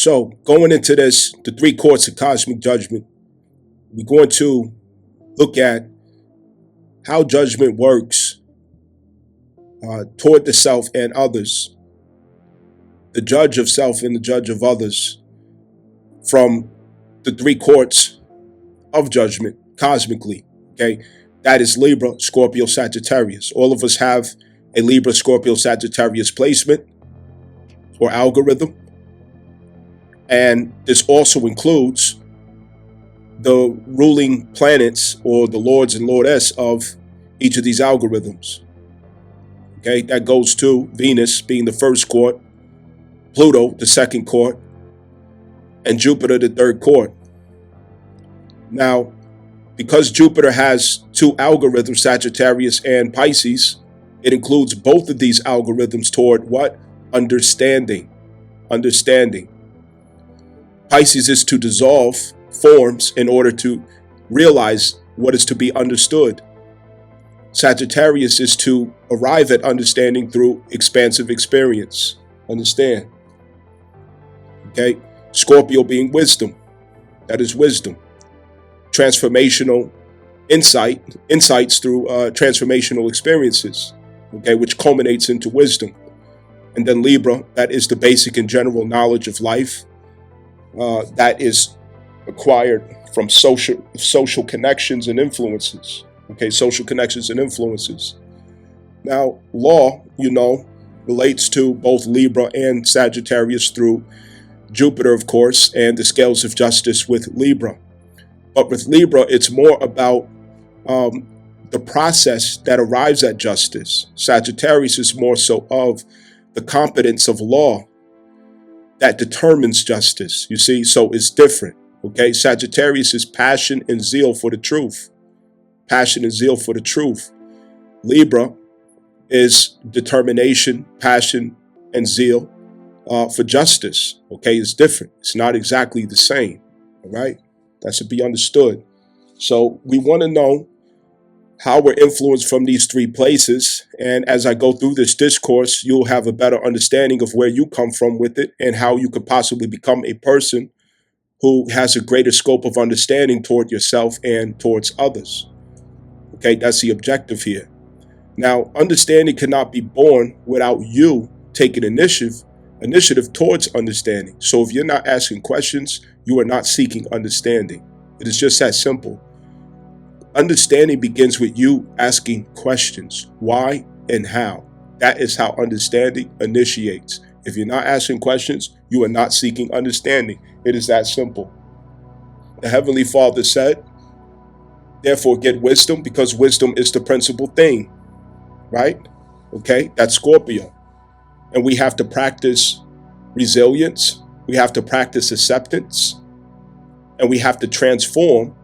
So going into this, the three courts of cosmic judgment, we're going to look at how judgment works toward the self and others, the judge of self and the judge of others, from the three courts of judgment cosmically. Okay, that is Libra, Scorpio, Sagittarius. All of us have a Libra, Scorpio, Sagittarius placement or algorithm, and this also includes the ruling planets or the lords and lordess of each of these algorithms. Okay, that goes to Venus being the first court, Pluto the second court, and Jupiter the third court. Now, because Jupiter has two algorithms, Sagittarius and Pisces, it includes both of these algorithms toward what? Understanding. Understanding. Pisces is to dissolve forms in order to realize what is to be understood. Sagittarius is to arrive at understanding through expansive experience. Understand? Okay? Scorpio being wisdom. That is wisdom. Transformational insights through transformational experiences, okay, which culminates into wisdom. And then Libra, that is the basic and general knowledge of life that is acquired from social connections and influences. Okay, social connections and influences. Now, law, relates to both Libra and Sagittarius through Jupiter, of course, and the scales of justice with Libra. But with Libra, it's more about the process that arrives at justice. Sagittarius is more so of the competence of law that determines justice. You see, so it's different. Okay, Sagittarius is passion and zeal for the truth. Passion and zeal for the truth. Libra is determination, passion, and zeal for justice. Okay, it's different. It's not exactly the same. All right, that should be understood. So we want to know how we're influenced from these three places. And as I go through this discourse, you'll have a better understanding of where you come from with it and how you could possibly become a person who has a greater scope of understanding toward yourself and towards others. Okay, that's the objective here. Now, understanding cannot be born without you taking initiative towards understanding. So if you're not asking questions, you are not seeking understanding. It is just that simple. Understanding begins with you asking questions. Why and how? That is how understanding initiates. If you're not asking questions, you are not seeking understanding. It is that simple. The Heavenly Father said, therefore get wisdom, because wisdom is the principal thing. Right? Okay, that's Scorpio. And we have to practice resilience. We have to practice acceptance. And we have to transform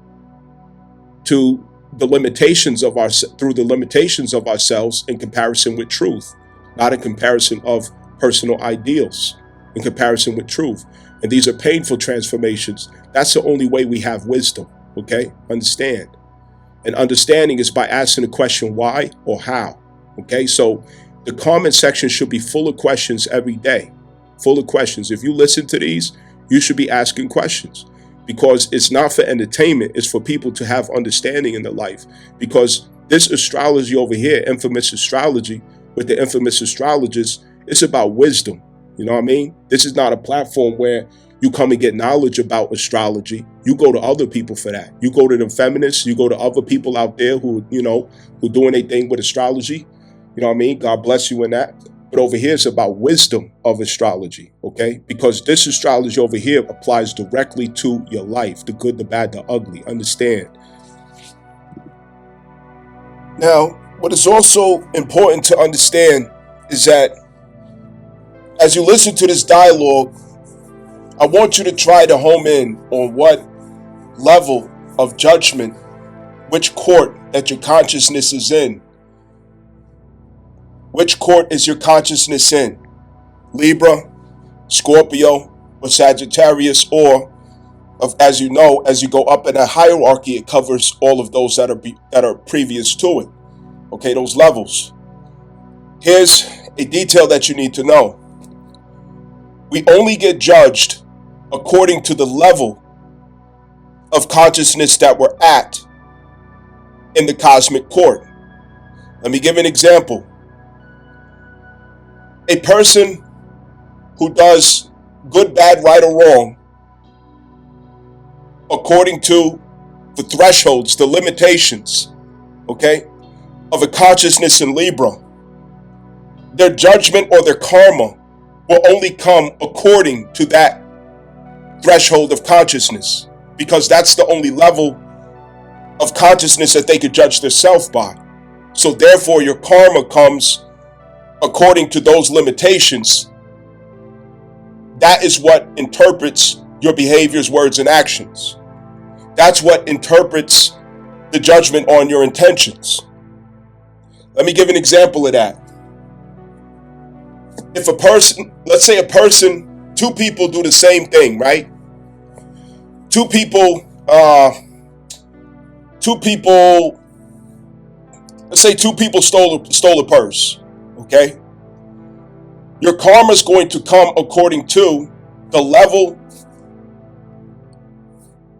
to the limitations of through the limitations of ourselves in comparison with truth, not in comparison of personal ideals, in comparison with truth. And these are painful transformations. That's the only way we have wisdom. Okay, understand. And understanding is by asking the question why or how. Okay, so the comment section should be full of questions every day, full of questions. If you listen to these, you should be asking questions, because it's not for entertainment. It's for people to have understanding in their life, because this astrology over here, infamous astrology with the infamous astrologers, it's about wisdom. You know what I mean? This is not a platform where you come and get knowledge about astrology. You go to other people for that. You go to the feminists, you go to other people out there who doing their thing with astrology. You know what I mean? God bless you in that. But over here, it's about wisdom of astrology, okay? Because this astrology over here applies directly to your life, the good, the bad, the ugly. Understand? Now, what is also important to understand is that as you listen to this dialogue, I want you to try to home in on what level of judgment, which court that your consciousness is in. Which court is your consciousness in? Libra, Scorpio, or Sagittarius, or as you know, as you go up in a hierarchy, it covers all of those that are previous to it. Okay, those levels. Here's a detail that you need to know. We only get judged according to the level of consciousness that we're at in the cosmic court. Let me give an example. A person who does good, bad, right, or wrong, according to the thresholds, the limitations, okay, of a consciousness in Libra, their judgment or their karma will only come according to that threshold of consciousness, because that's the only level of consciousness that they could judge themselves by. So therefore, your karma comes according to those limitations. That is what interprets your behaviors, words, and actions. That's what interprets the judgment on your intentions. Let me give an example of that. If a person, let's say two people do the same thing, right? Two people, let's say two people stole a purse, okay? Your karma is going to come according to the level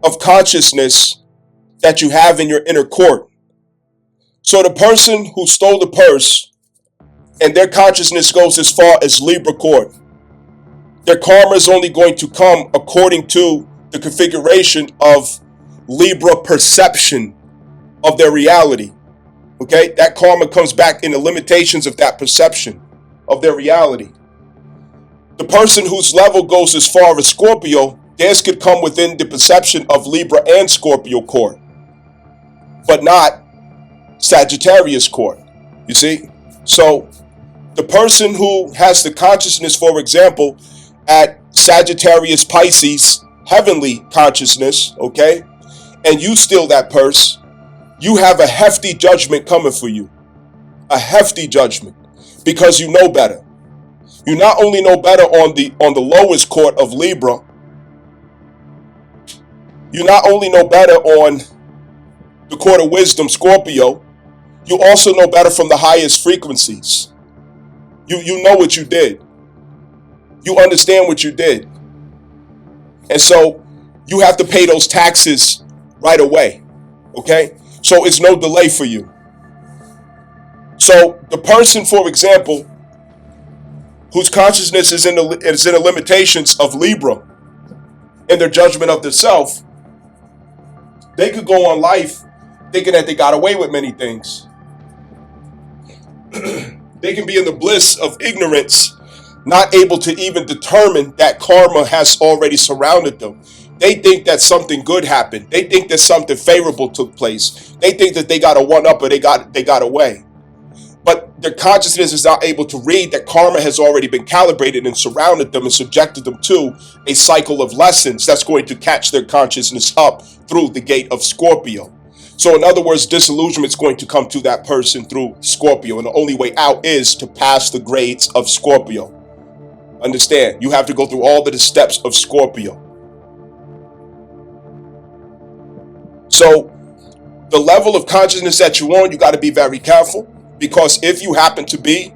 of consciousness that you have in your inner court. So the person who stole the purse and their consciousness goes as far as Libra court, their karma is only going to come according to the configuration of Libra perception of their reality. Okay, that karma comes back in the limitations of that perception of their reality. The person whose level goes as far as Scorpio, theirs could come within the perception of Libra and Scorpio court, but not Sagittarius court. You see? So the person who has the consciousness, for example, at Sagittarius Pisces, heavenly consciousness, okay, and you steal that purse, you have a hefty judgment coming for you. A hefty judgment, because you know better. You not only know better on the lowest court of Libra, you not only know better on the court of wisdom, Scorpio, you also know better from the highest frequencies. You know what you did. You understand what you did. And so you have to pay those taxes right away. Okay? So it's no delay for you. So the person, for example, whose consciousness is in the limitations of Libra in their judgment of themselves, they could go on life thinking that they got away with many things. They can be in the bliss of ignorance, not able to even determine that karma has already surrounded them. They think that something good happened. They think that something favorable took place. They think that they got a one-up or they got away. But their consciousness is not able to read that karma has already been calibrated and surrounded them and subjected them to a cycle of lessons that's going to catch their consciousness up through the gate of Scorpio. So in other words, disillusionment is going to come to that person through Scorpio. And the only way out is to pass the grades of Scorpio. Understand, you have to go through all the steps of Scorpio. So the level of consciousness that you're on, you got to be very careful. Because if you happen to be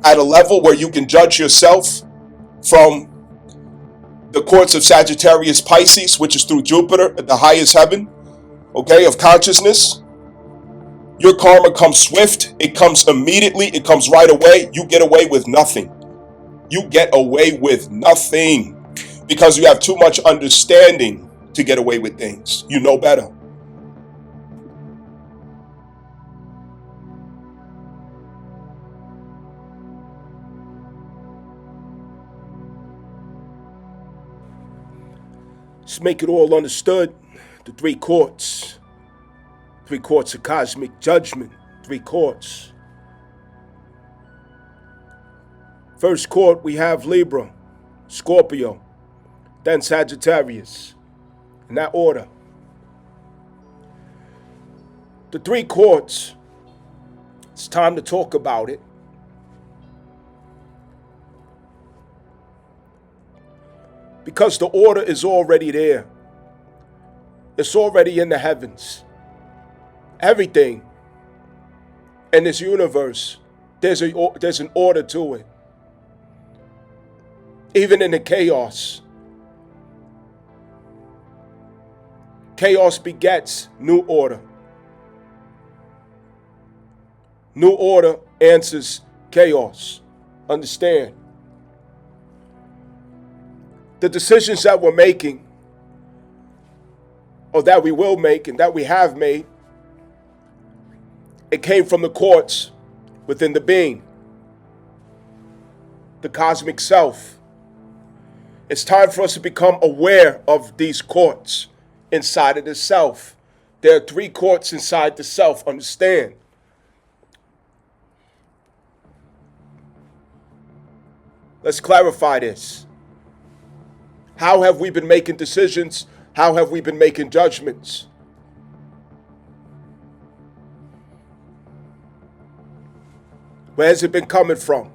at a level where you can judge yourself from the courts of Sagittarius Pisces, which is through Jupiter at the highest heaven, okay, of consciousness, your karma comes swift, it comes immediately, it comes right away. You get away with nothing. You get away with nothing because you have too much understanding to get away with things. You know better. Let's make it all understood. The three courts of cosmic judgment, three courts. First court, we have Libra, Scorpio, then Sagittarius, in that order. The three courts, it's time to talk about it. Because the order is already there. It's already in the heavens. Everything in this universe, there's an order to it. Even in the chaos, Chaos begets new order. New order answers chaos. Understand. The decisions that we're making, or that we will make and that we have made, it came from the courts within the being, the cosmic self. It's time for us to become aware of these courts inside of the self. There are 3 courts inside the self. Understand. Let's clarify this. How have we been making decisions? How have we been making judgments? Where has it been coming from?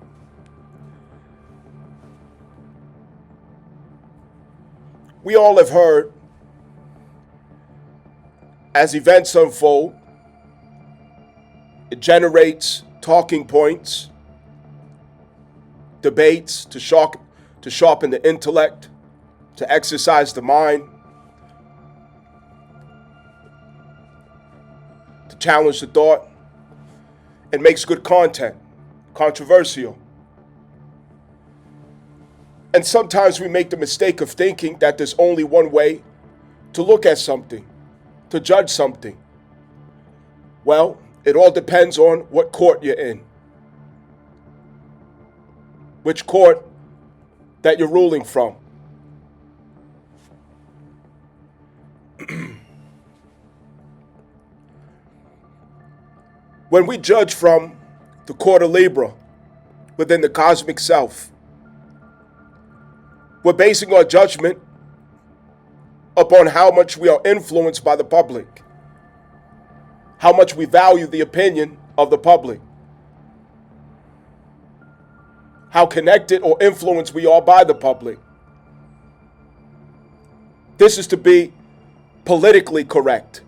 We all have heard, as events unfold, it generates talking points, debates to sharpen the intellect, to exercise the mind, to challenge the thought. It makes good content, controversial. And sometimes we make the mistake of thinking that there's only one way to look at something, to judge something. Well, it all depends on what court you're in, which court that you're ruling from. When we judge from the court of Libra within the cosmic self, we're basing our judgment upon how much we are influenced by the public, how much we value the opinion of the public, how connected or influenced we are by the public. This is to be politically correct.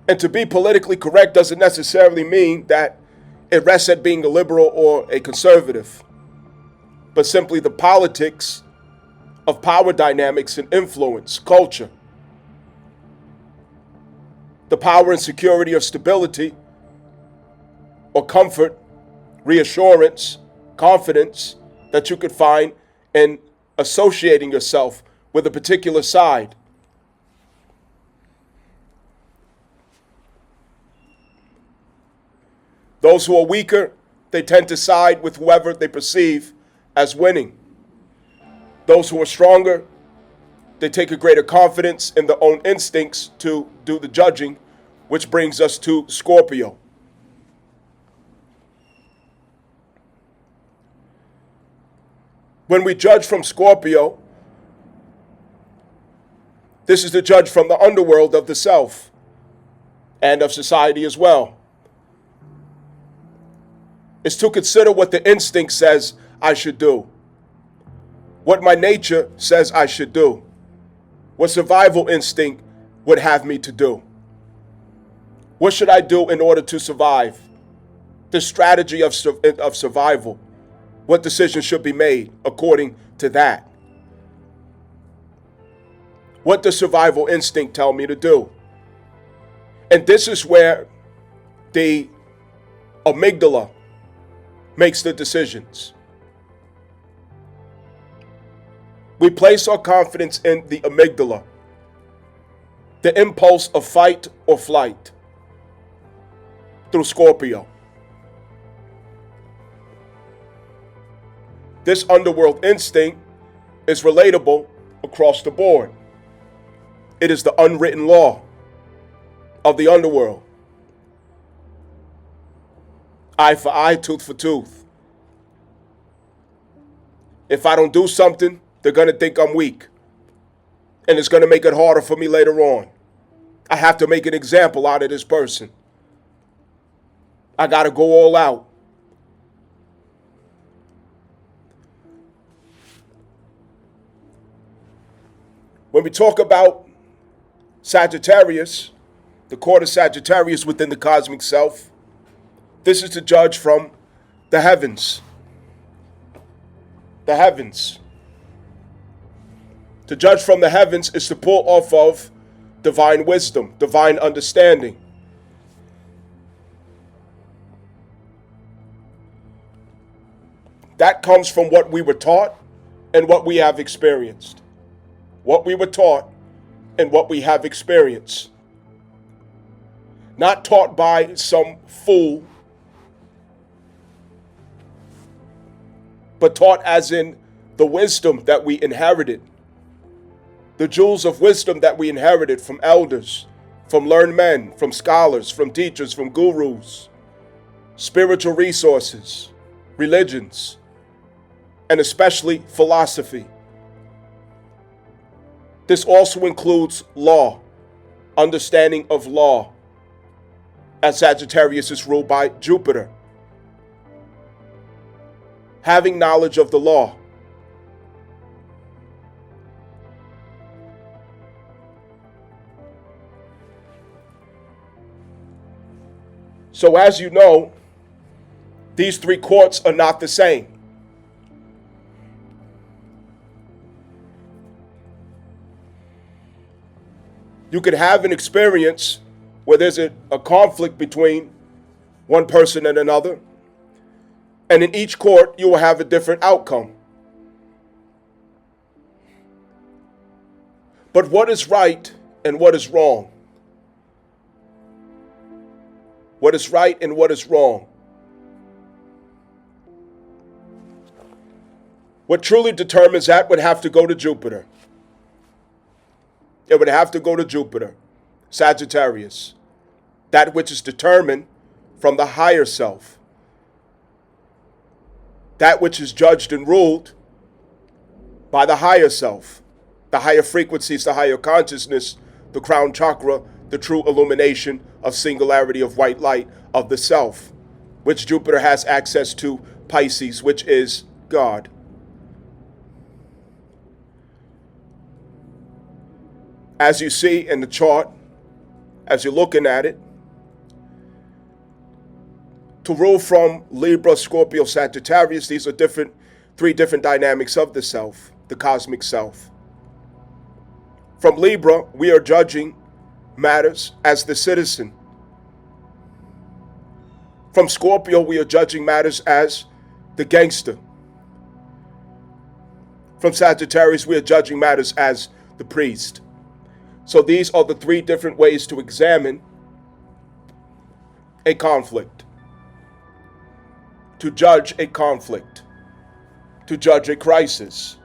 And to be politically correct doesn't necessarily mean that it rests at being a liberal or a conservative, but simply the politics of power dynamics and influence, culture, the power and security of stability or comfort, reassurance, confidence that you could find in associating yourself with a particular side. Those who are weaker, they tend to side with whoever they perceive as winning. Those who are stronger, they take a greater confidence in their own instincts to do the judging, which brings us to Scorpio. When we judge from Scorpio, this is to judge from the underworld of the self and of society as well. It's to consider what the instinct says I should do, what my nature says I should do, what survival instinct would have me to do. What should I do in order to survive? The strategy of survival. What decisions should be made according to that? What does survival instinct tell me to do? And this is where the amygdala makes the decisions. We place our confidence in the amygdala, the impulse of fight or flight, through Scorpio. This underworld instinct is relatable across the board. It is the unwritten law of the underworld. Eye for eye, tooth for tooth. If I don't do something, they're going to think I'm weak. And it's going to make it harder for me later on. I have to make an example out of this person. I got to go all out. When we talk about Sagittarius, the court of Sagittarius within the cosmic self, this is to judge from the heavens. The heavens. To judge from the heavens is to pull off of divine wisdom, divine understanding. That comes from what we were taught and what we have experienced. What we were taught and what we have experienced. Not taught by some fool, but taught as in the wisdom that we inherited. The jewels of wisdom that we inherited from elders, from learned men, from scholars, from teachers, from gurus, spiritual resources, religions, and especially philosophy. This also includes law, understanding of law, as Sagittarius is ruled by Jupiter. Having knowledge of the law. So as you know, these three courts are not the same. You could have an experience where there's a conflict between one person and another, and in each court you will have a different outcome. But what is right and what is wrong? What is right and what is wrong? What truly determines that would have to go to Jupiter. It would have to go to Jupiter, Sagittarius. That which is determined from the higher self. That which is judged and ruled by the higher self. The higher frequencies, the higher consciousness, the crown chakra, the true illumination of singularity of white light of the self, which Jupiter has access to, Pisces, which is God. As you see in the chart, as you're looking at it, to rule from Libra, Scorpio, Sagittarius, these are three different dynamics of the self, the cosmic self. From Libra, we are judging matters as the citizen. From Scorpio, we are judging matters as the gangster. From Sagittarius, we are judging matters as the priest. So these are the three different ways to examine a conflict, to judge a conflict, to judge a crisis.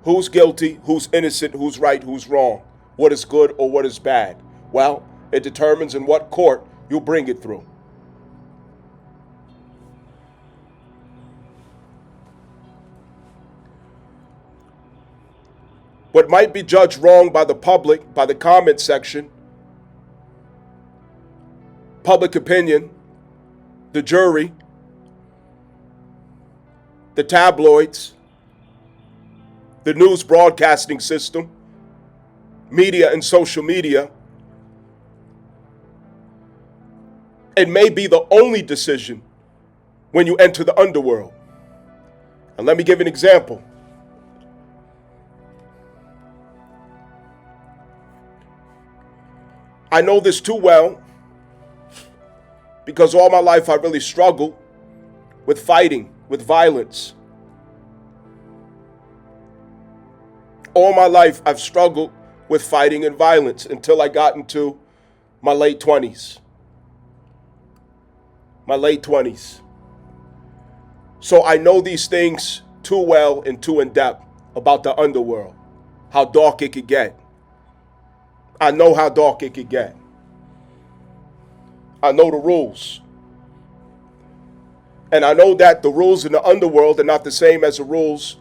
Who's guilty, who's innocent, who's right, who's wrong, what is good or what is bad? Well, it determines in what court you bring it through. What might be judged wrong by the public, by the comment section, public opinion, the jury, the tabloids, the news broadcasting system, media and social media, it may be the only decision when you enter the underworld. And let me give an example. I know this too well because all my life I really struggled with fighting, with violence. All my life I've struggled with fighting and violence until I got into my late 20s. My late 20s. So I know these things too well and too in depth about the underworld, how dark it could get. I know how dark it could get. I know the rules. And I know that the rules in the underworld are not the same as the rules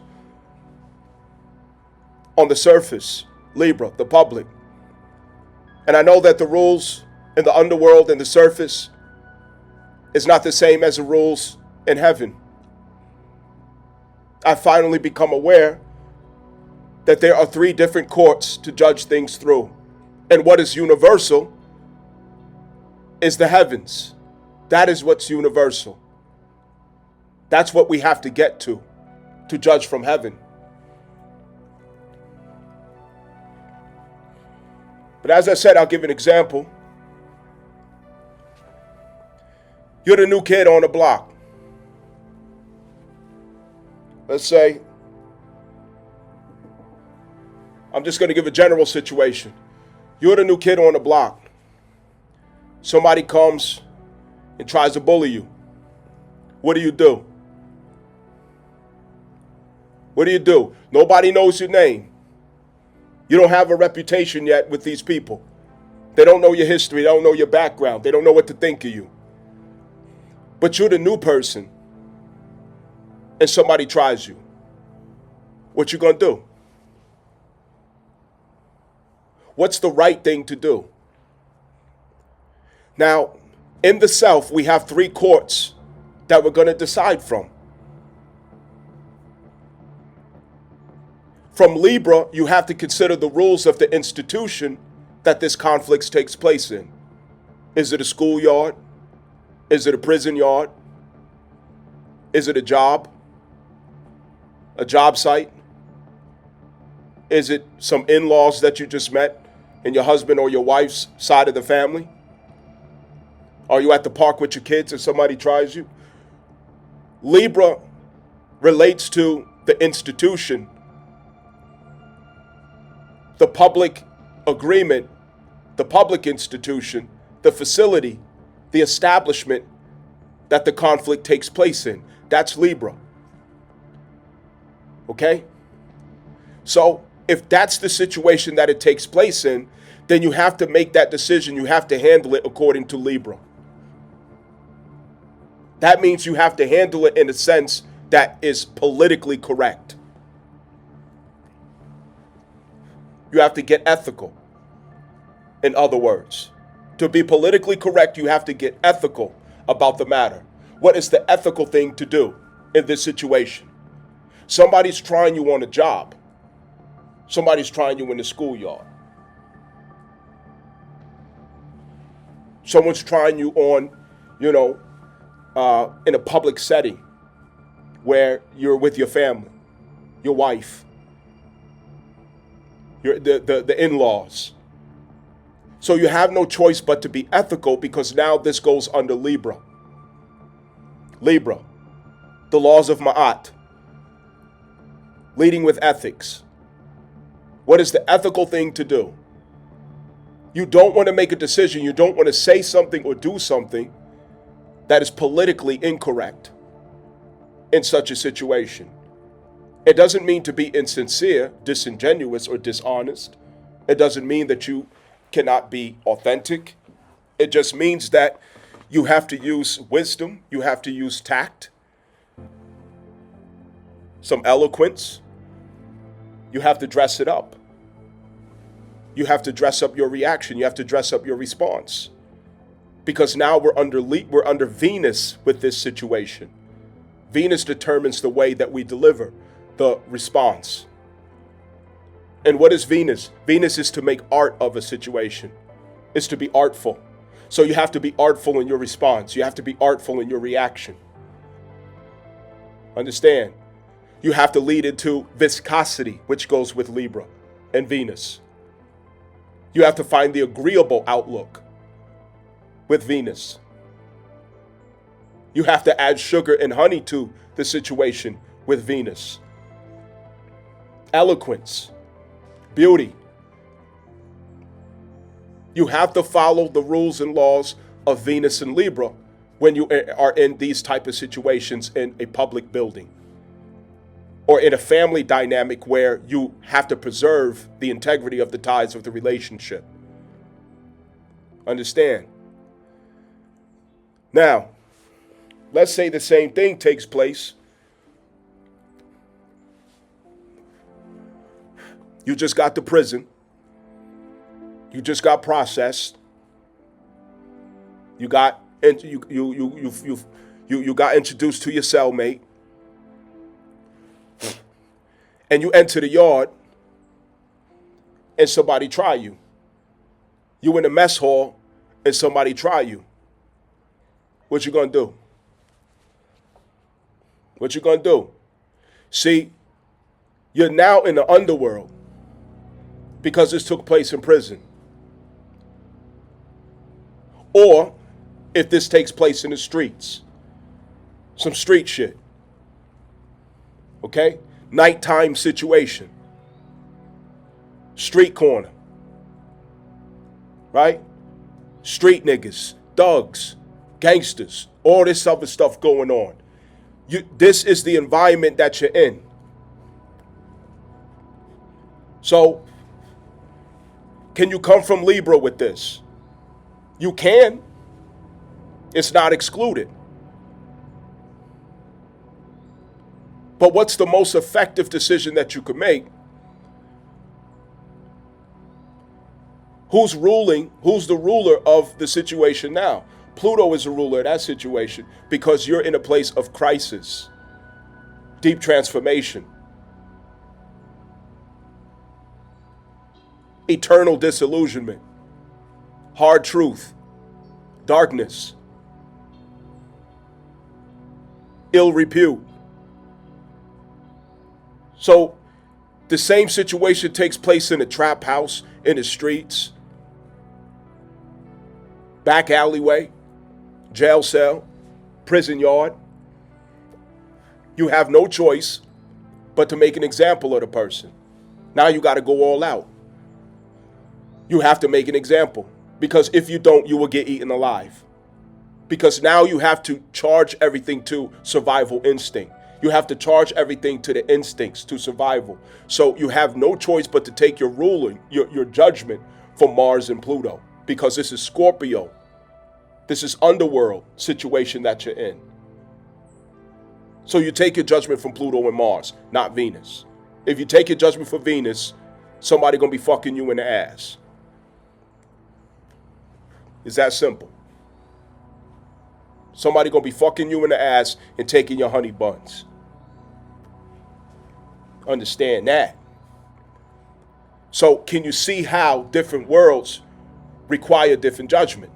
on the surface, Libra, the public. And I know that the rules in the underworld and the surface is not the same as the rules in heaven. I finally become aware that there are three different courts to judge things through. And what is universal is the heavens. That is what's universal. That's what we have to get to judge from heaven. But as I said, I'll give an example. You're the new kid on the block. Let's say, I'm just going to give a general situation. You're the new kid on the block. Somebody comes and tries to bully you. What do? What do? Nobody knows your name. You don't have a reputation yet with these people. They don't know your history. They don't know your background. They don't know what to think of you. But you're the new person and somebody tries you. What you gonna do? What's the right thing to do? Now, in the South, we have 3 courts that we're gonna decide from. From Libra, you have to consider the rules of the institution that this conflict takes place in. Is it a schoolyard? Is it a prison yard? Is it a job? A job site? Is it some in-laws that you just met in your husband or your wife's side of the family? Are you at the park with your kids and somebody tries you? Libra relates to the institution, the public agreement, the public institution, the facility, the establishment that the conflict takes place in. That's Libra. Okay? So if that's the situation that it takes place in, then you have to make that decision. You have to handle it according to Libra. That means you have to handle it in a sense that is politically correct. You have to get ethical. In other words, to be politically correct, you have to get ethical about the matter. What is the ethical thing to do in this situation? Somebody's trying you on a job. Somebody's trying you in the schoolyard. Someone's trying you on, in a public setting where you're with your family, your wife, the in-laws. So you have no choice but to be ethical, because now this goes under Libra. Libra, the laws of Ma'at, leading with ethics. What is the ethical thing to do? You don't want to make a decision. You don't want to say something or do something that is politically incorrect in such a situation. It doesn't mean to be insincere, disingenuous, or dishonest. It doesn't mean that you cannot be authentic. It just means that you have to use wisdom, you have to use tact, some eloquence. You have to dress it up. You have to dress up your reaction. You have to dress up your response. Because now we're under Venus with this situation. Venus determines the way that we deliver the response. And what is Venus? Venus is to make art of a situation. It's to be artful. So you have to be artful in your response. You have to be artful in your reaction. Understand? You have to lead into viscosity, which goes with Libra and Venus. You have to find the agreeable outlook with Venus. You have to add sugar and honey to the situation with Venus. Eloquence, beauty. You have to follow the rules and laws of Venus and Libra when you are in these type of situations in a public building or in a family dynamic where you have to preserve the integrity of the ties of the relationship. Understand? Now, let's say the same thing takes place. You just got to prison. You just got processed. You got you got introduced to your cellmate. And you enter the yard and somebody try you. You in the mess hall and somebody try you. What you gonna do? What you gonna do? See, you're now in the underworld because this took place in prison. Or if this takes place in the streets, some street shit, okay? Nighttime situation, street corner, right? Street niggas, thugs, gangsters, all this other stuff going on. This is the environment that you're in. So, can you come from Libra with this? You can. It's not excluded. But what's the most effective decision that you could make? Who's ruling? Who's the ruler of the situation now? Pluto is the ruler of that situation because you're in a place of crisis, deep transformation, eternal disillusionment, hard truth, darkness, ill repute. So the same situation takes place in a trap house, in the streets, back alleyway, jail cell, prison yard. You have no choice but to make an example of the person. Now you got to go all out. You have to make an example, because if you don't, you will get eaten alive. Because now you have to charge everything to survival instinct. You have to charge everything to the instincts, to survival. So you have no choice but to take your ruling, your judgment from Mars and Pluto, because this is Scorpio. This is underworld situation that you're in. So you take your judgment from Pluto and Mars, not Venus. If you take your judgment for Venus, somebody gonna be fucking you in the ass. It's that simple. Somebody gonna be fucking you in the ass and taking your honey buns. Understand that. So can you see how different worlds require different judgment?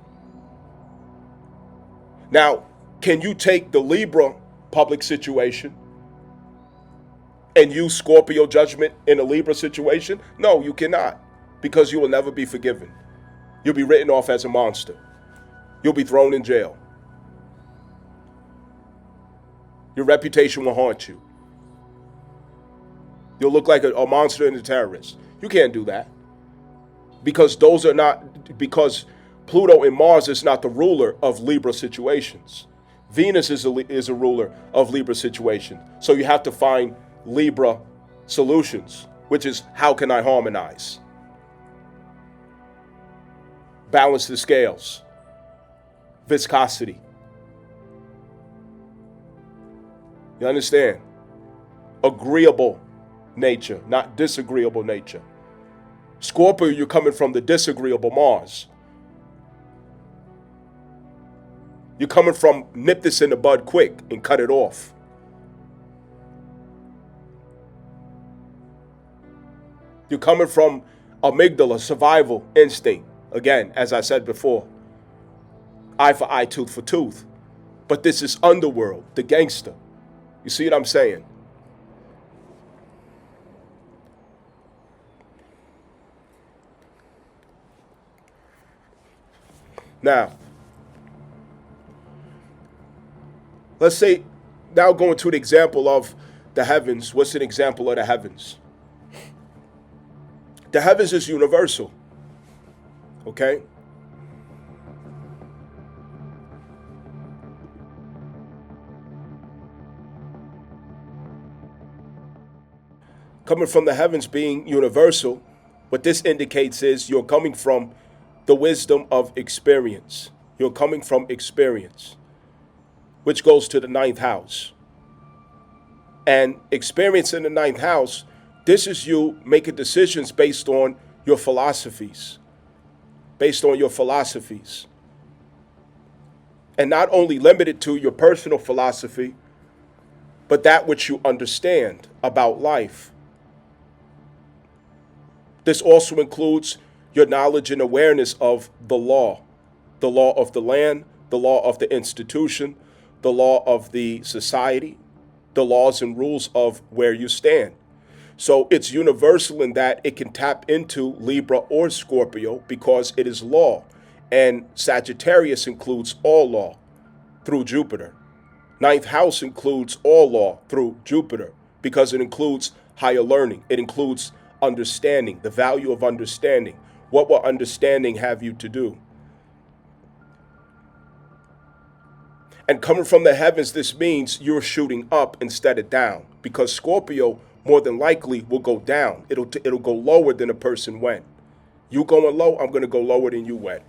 Now, can you take the Libra public situation and use Scorpio judgment in a Libra situation? No, you cannot, because you will never be forgiven. You'll be written off as a monster. You'll be thrown in jail. Your reputation will haunt you. You'll look like a monster and a terrorist. You can't do that. Because because Pluto and Mars is not the ruler of Libra situations. Venus is a ruler of Libra situation. So you have to find Libra solutions, which is, how can I harmonize? Balance the scales. Viscosity. You understand? Agreeable nature, not disagreeable nature. Scorpio, you're coming from the disagreeable Mars. You're coming from nip this in the bud quick and cut it off. You're coming from amygdala, survival instinct. Again, as I said before, eye for eye, tooth for tooth. But this is underworld, the gangster. You see what I'm saying? Now, let's say, now going to the example of the heavens. What's an example of the heavens? The heavens is universal. Okay? Coming from the heavens being universal, what this indicates is you're coming from the wisdom of experience. You're coming from experience, which goes to the ninth house. And experience in the ninth house, this is you making decisions based on your philosophies. Based on your philosophies. And not only limited to your personal philosophy, but that which you understand about life. This also includes your knowledge and awareness of the law of the land, the law of the institution, the law of the society, the laws and rules of where you stand. So it's universal in that it can tap into Libra or Scorpio because it is law. And Sagittarius includes all law through Jupiter. Ninth house includes all law through Jupiter because it includes higher learning. It includes understanding, the value of understanding. What will understanding have you to do? And coming from the heavens, this means you're shooting up instead of down, because Scorpio more than likely will go down. It'll go lower than a person went. You going low, I'm going to go lower than you went.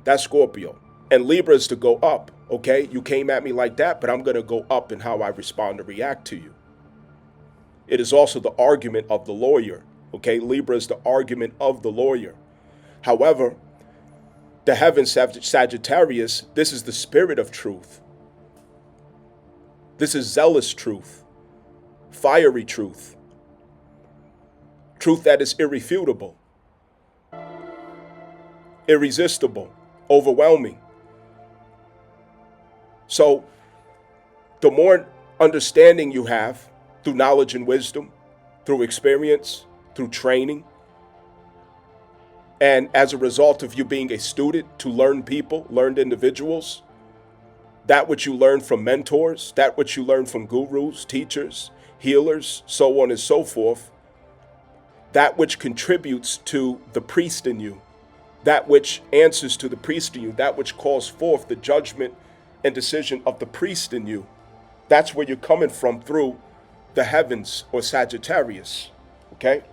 That's Scorpio. And Libra is to go up, okay? You came at me like that, but I'm going to go up in how I respond and react to you. It is also the argument of the lawyer, okay? Libra is the argument of the lawyer. However, the heavens, Sagittarius, this is the spirit of truth. This is zealous truth, fiery truth, truth that is irrefutable, irresistible, overwhelming. So the more understanding you have through knowledge and wisdom, through experience, through training, and as a result of you being a student to learn people, learned individuals, that which you learn from mentors, that which you learn from gurus, teachers, healers, so on and so forth, that which contributes to the priest in you, that which answers to the priest in you, that which calls forth the judgment and decision of the priest in you, that's where you're coming from through the heavens or Sagittarius, okay?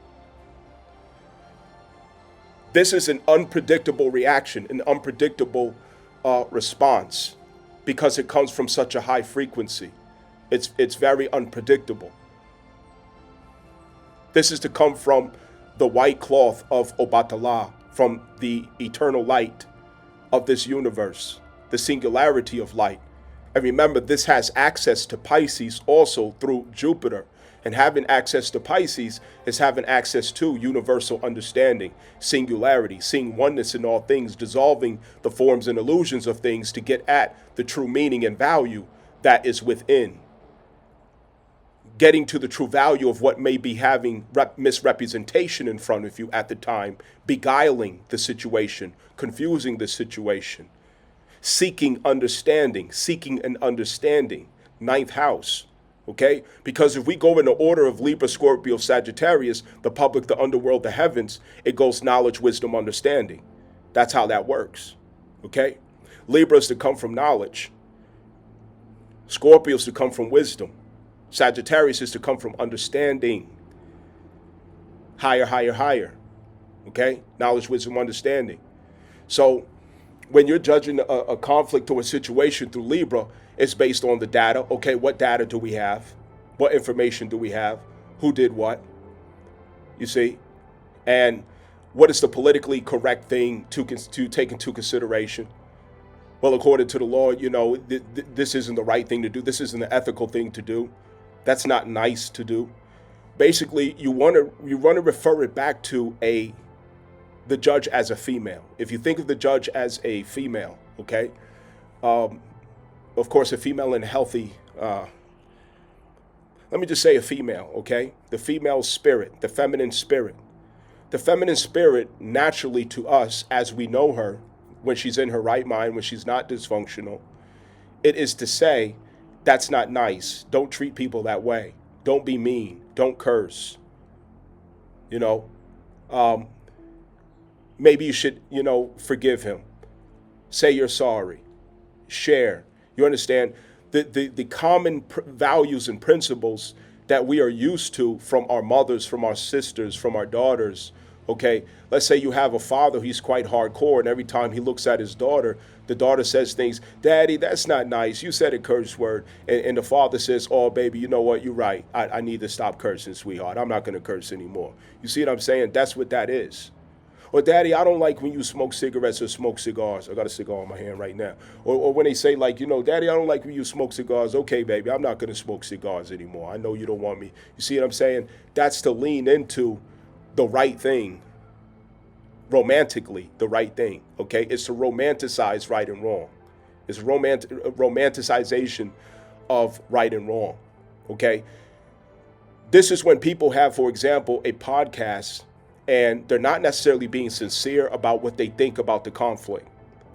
This is an unpredictable reaction, an unpredictable response, because it comes from such a high frequency. It's very unpredictable. This is to come from the white cloth of Obatala, from the eternal light of this universe, the singularity of light. And remember, this has access to Pisces also through Jupiter. And having access to Pisces is having access to universal understanding, singularity, seeing oneness in all things, dissolving the forms and illusions of things to get at the true meaning and value that is within. Getting to the true value of what may be having misrepresentation in front of you at the time, beguiling the situation, confusing the situation, seeking understanding, seeking an understanding. Ninth house. Okay? Because if we go in the order of Libra, Scorpio, Sagittarius, the public, the underworld, the heavens, it goes knowledge, wisdom, understanding. That's how that works. Okay? Libra is to come from knowledge. Scorpio is to come from wisdom. Sagittarius is to come from understanding. Higher, higher, higher. Okay? Knowledge, wisdom, understanding. So when you're judging a conflict or a situation through Libra, it's based on the data. Okay, what data do we have? What information do we have? Who did what? You see? And what is the politically correct thing to take into consideration? Well, according to the law, this isn't the right thing to do. This isn't the ethical thing to do. That's not nice to do. Basically, you want to refer it back to the judge as a female. If you think of the judge as a female, okay? Of course, a female in healthy, let me just say a female, okay? The female spirit, the feminine spirit. The feminine spirit, naturally to us, as we know her, when she's in her right mind, when she's not dysfunctional, it is to say, that's not nice. Don't treat people that way. Don't be mean. Don't curse. Maybe you should, forgive him. Say you're sorry. Share. You understand? The common values and principles that we are used to from our mothers, from our sisters, from our daughters. Okay, let's say you have a father who's quite hardcore, and every time he looks at his daughter, the daughter says things, "Daddy, that's not nice. You said a curse word." And the father says, "Oh, baby, you know what? You're right. I need to stop cursing, sweetheart. I'm not going to curse anymore." You see what I'm saying? That's what that is. Or, "Daddy, I don't like when you smoke cigarettes or smoke cigars." I got a cigar in my hand right now. Or when they say, like, "Daddy, I don't like when you smoke cigars." "Okay, baby, I'm not going to smoke cigars anymore. I know you don't want me." You see what I'm saying? That's to lean into the right thing. Romantically, the right thing. Okay? It's to romanticize right and wrong. It's romanticization of right and wrong. Okay? This is when people have, for example, a podcast and they're not necessarily being sincere about what they think about the conflict.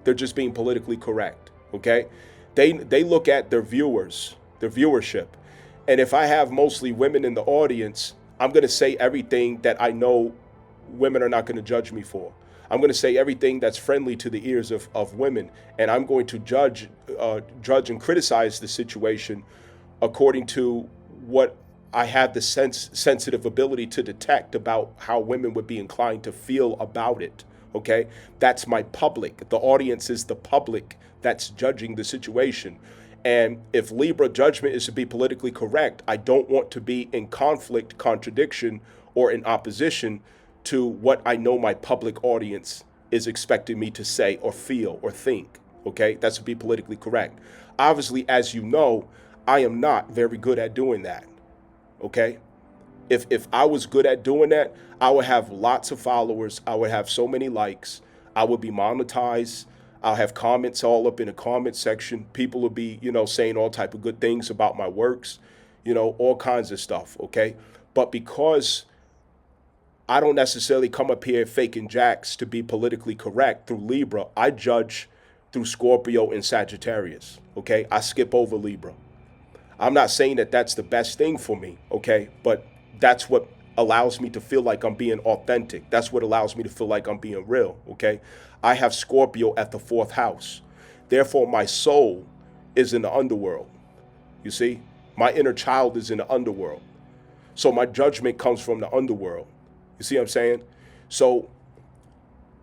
They're just being politically correct. Okay, they look at their viewers, their viewership, and if I have mostly women in the audience, I'm going to say everything that I know women are not going to judge me for. I'm going to say everything that's friendly to the ears of women, and I'm going to judge and criticize the situation according to what I have the sensitive ability to detect about how women would be inclined to feel about it. Okay, that's my public. The audience is the public that's judging the situation. And if Libra judgment is to be politically correct, I don't want to be in conflict, contradiction, or in opposition to what I know my public audience is expecting me to say or feel or think. Okay, that's to be politically correct. Obviously, as you know, I am not very good at doing that. Okay, if I was good at doing that, I would have lots of followers. I would have so many likes. I would be monetized. I'll have comments all up in the comment section. People will be, saying all type of good things about my works, all kinds of stuff. Okay, but because I don't necessarily come up here faking jacks to be politically correct through Libra, I judge through Scorpio and Sagittarius. Okay, I skip over Libra. I'm not saying that that's the best thing for me, okay? But that's what allows me to feel like I'm being authentic. That's what allows me to feel like I'm being real, okay? I have Scorpio at the 4th house. Therefore, my soul is in the underworld. You see? My inner child is in the underworld. So my judgment comes from the underworld. You see what I'm saying? So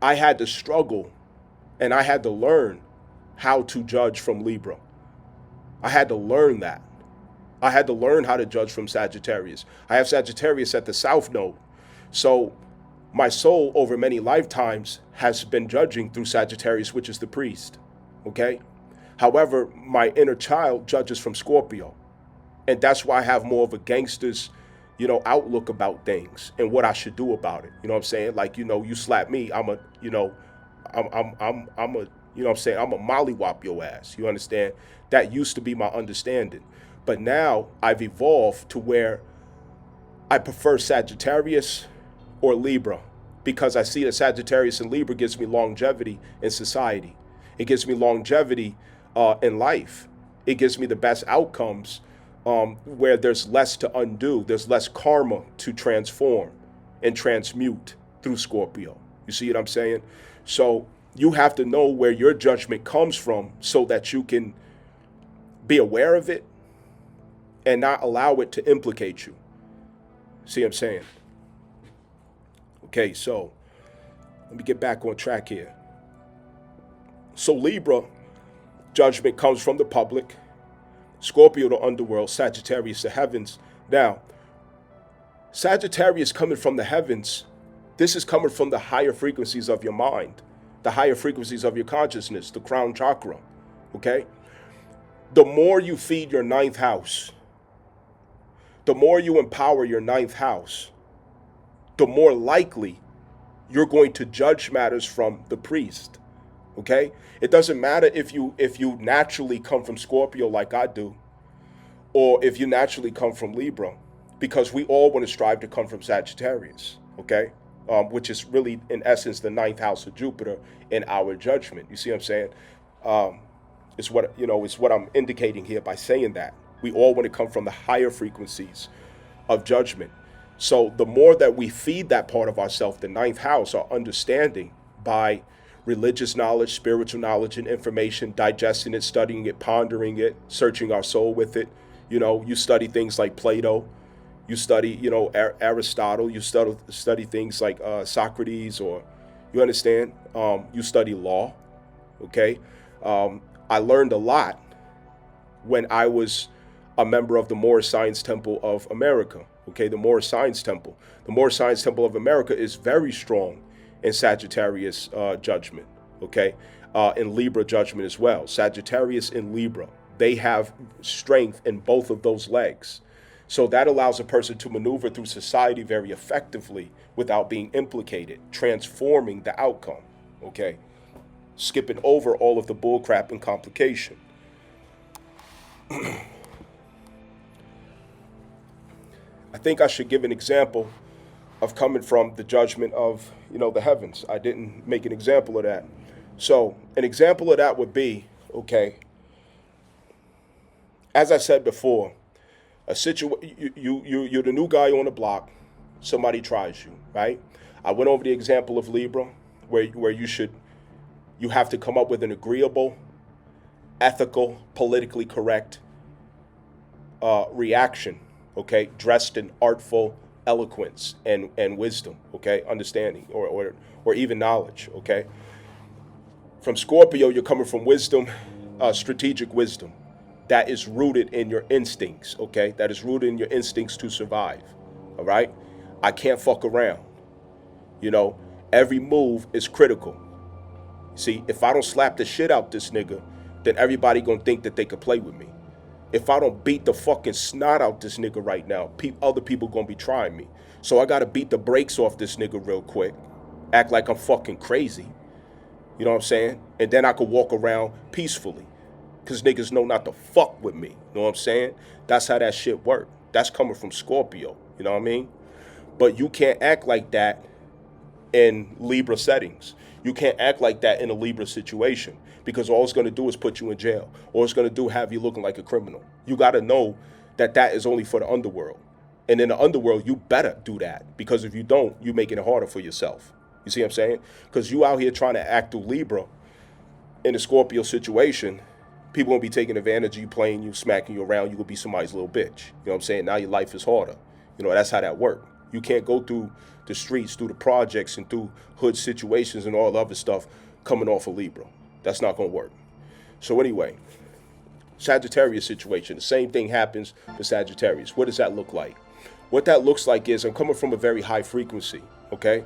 I had to struggle and I had to learn how to judge from Libra. I had to learn that. I had to learn how to judge from Sagittarius. I have Sagittarius at the South Node. So my soul over many lifetimes has been judging through Sagittarius, which is the priest. Okay? However, my inner child judges from Scorpio. And that's why I have more of a gangster's, outlook about things and what I should do about it. You know what I'm saying? Like, you slap me, I'm a, I'm a, I'm a mollywop your ass. You understand? That used to be my understanding. But now I've evolved to where I prefer Sagittarius or Libra because I see that Sagittarius and Libra gives me longevity in society. It gives me longevity in life. It gives me the best outcomes where there's less to undo. There's less karma to transform and transmute through Scorpio. You see what I'm saying? So you have to know where your judgment comes from so that you can be aware of it and not allow it to implicate you. See what I'm saying? Okay, so let me get back on track here. So Libra judgment comes from the public, Scorpio the underworld, Sagittarius the heavens. Now, Sagittarius coming from the heavens, this is coming from the higher frequencies of your mind, the higher frequencies of your consciousness, the crown chakra, okay? The more you feed your 9th house, the more you empower your 9th house, the more likely you're going to judge matters from the priest. Okay? It doesn't matter if you naturally come from Scorpio like I do, or if you naturally come from Libra, because we all want to strive to come from Sagittarius, okay? Which is really, in essence, the 9th house of Jupiter in our judgment. You see what I'm saying? It's what I'm indicating here by saying that. We all want to come from the higher frequencies of judgment. So the more that we feed that part of ourselves, the 9th house, our understanding by religious knowledge, spiritual knowledge, and information, digesting it, studying it, pondering it, searching our soul with it. You study things like Plato, you study, Aristotle, you study things like Socrates, or you understand, you study law, okay? I learned a lot when I was a member of the Moorish Science Temple of America. Okay, the Moorish Science Temple. The Moorish Science Temple of America is very strong in Sagittarius judgment, okay? In Libra judgment as well. Sagittarius and Libra, they have strength in both of those legs. So that allows a person to maneuver through society very effectively without being implicated, transforming the outcome, okay? Skipping over all of the bullcrap and complication. I think I should give an example of coming from the judgment of, the heavens. I didn't make an example of that. So an example of that would be, okay, as I said before, you're the new guy on the block. Somebody tries you, right? I went over the example of Libra, where you have to come up with an agreeable, ethical, politically correct reaction, okay, dressed in artful eloquence and wisdom, okay, understanding or even knowledge, okay. From Scorpio, you're coming from wisdom, strategic wisdom that is rooted in your instincts, okay, that is rooted in your instincts to survive, all right. I can't fuck around, you know. Every move is critical. See, if I don't slap the shit out this nigga, then everybody gonna think that they could play with me. If I don't beat the fucking snot out this nigga right now, other people gonna be trying me. So I gotta beat the brakes off this nigga real quick, act like I'm fucking crazy. You know what I'm saying? And then I could walk around peacefully, cause niggas know not to fuck with me. You know what I'm saying? That's how that shit work. That's coming from Scorpio. You know what I mean? But you can't act like that in Libra settings. You can't act like that in a Libra situation, because all it's going to do is put you in jail. All it's going to do have you looking like a criminal. You got to know that that is only for the underworld. And in the underworld, you better do that, because if you don't, you're making it harder for yourself. You see what I'm saying? Because you out here trying to act through Libra in a Scorpio situation, people going to be taking advantage of you, playing you, smacking you around. You going to be somebody's little bitch. You know what I'm saying? Now your life is harder. You know, that's how that works. You can't go through the streets, through the projects, and through hood situations and all the other stuff coming off of Libra. That's not going to work. So anyway, Sagittarius situation, the same thing happens for Sagittarius. What does that look like? What that looks like is, I'm coming from a very high frequency, okay?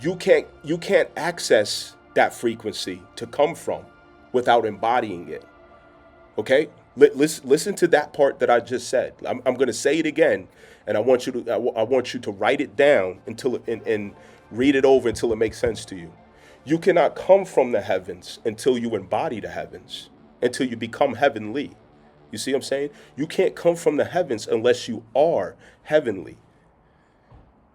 You can't access that frequency to come from without embodying it, okay? Listen to that part that I just said. I'm going to say it again, and I want you to write it down and read it over until it makes sense to you. You cannot come from the heavens until you embody the heavens, until you become heavenly. You see what I'm saying? You can't come from the heavens unless you are heavenly.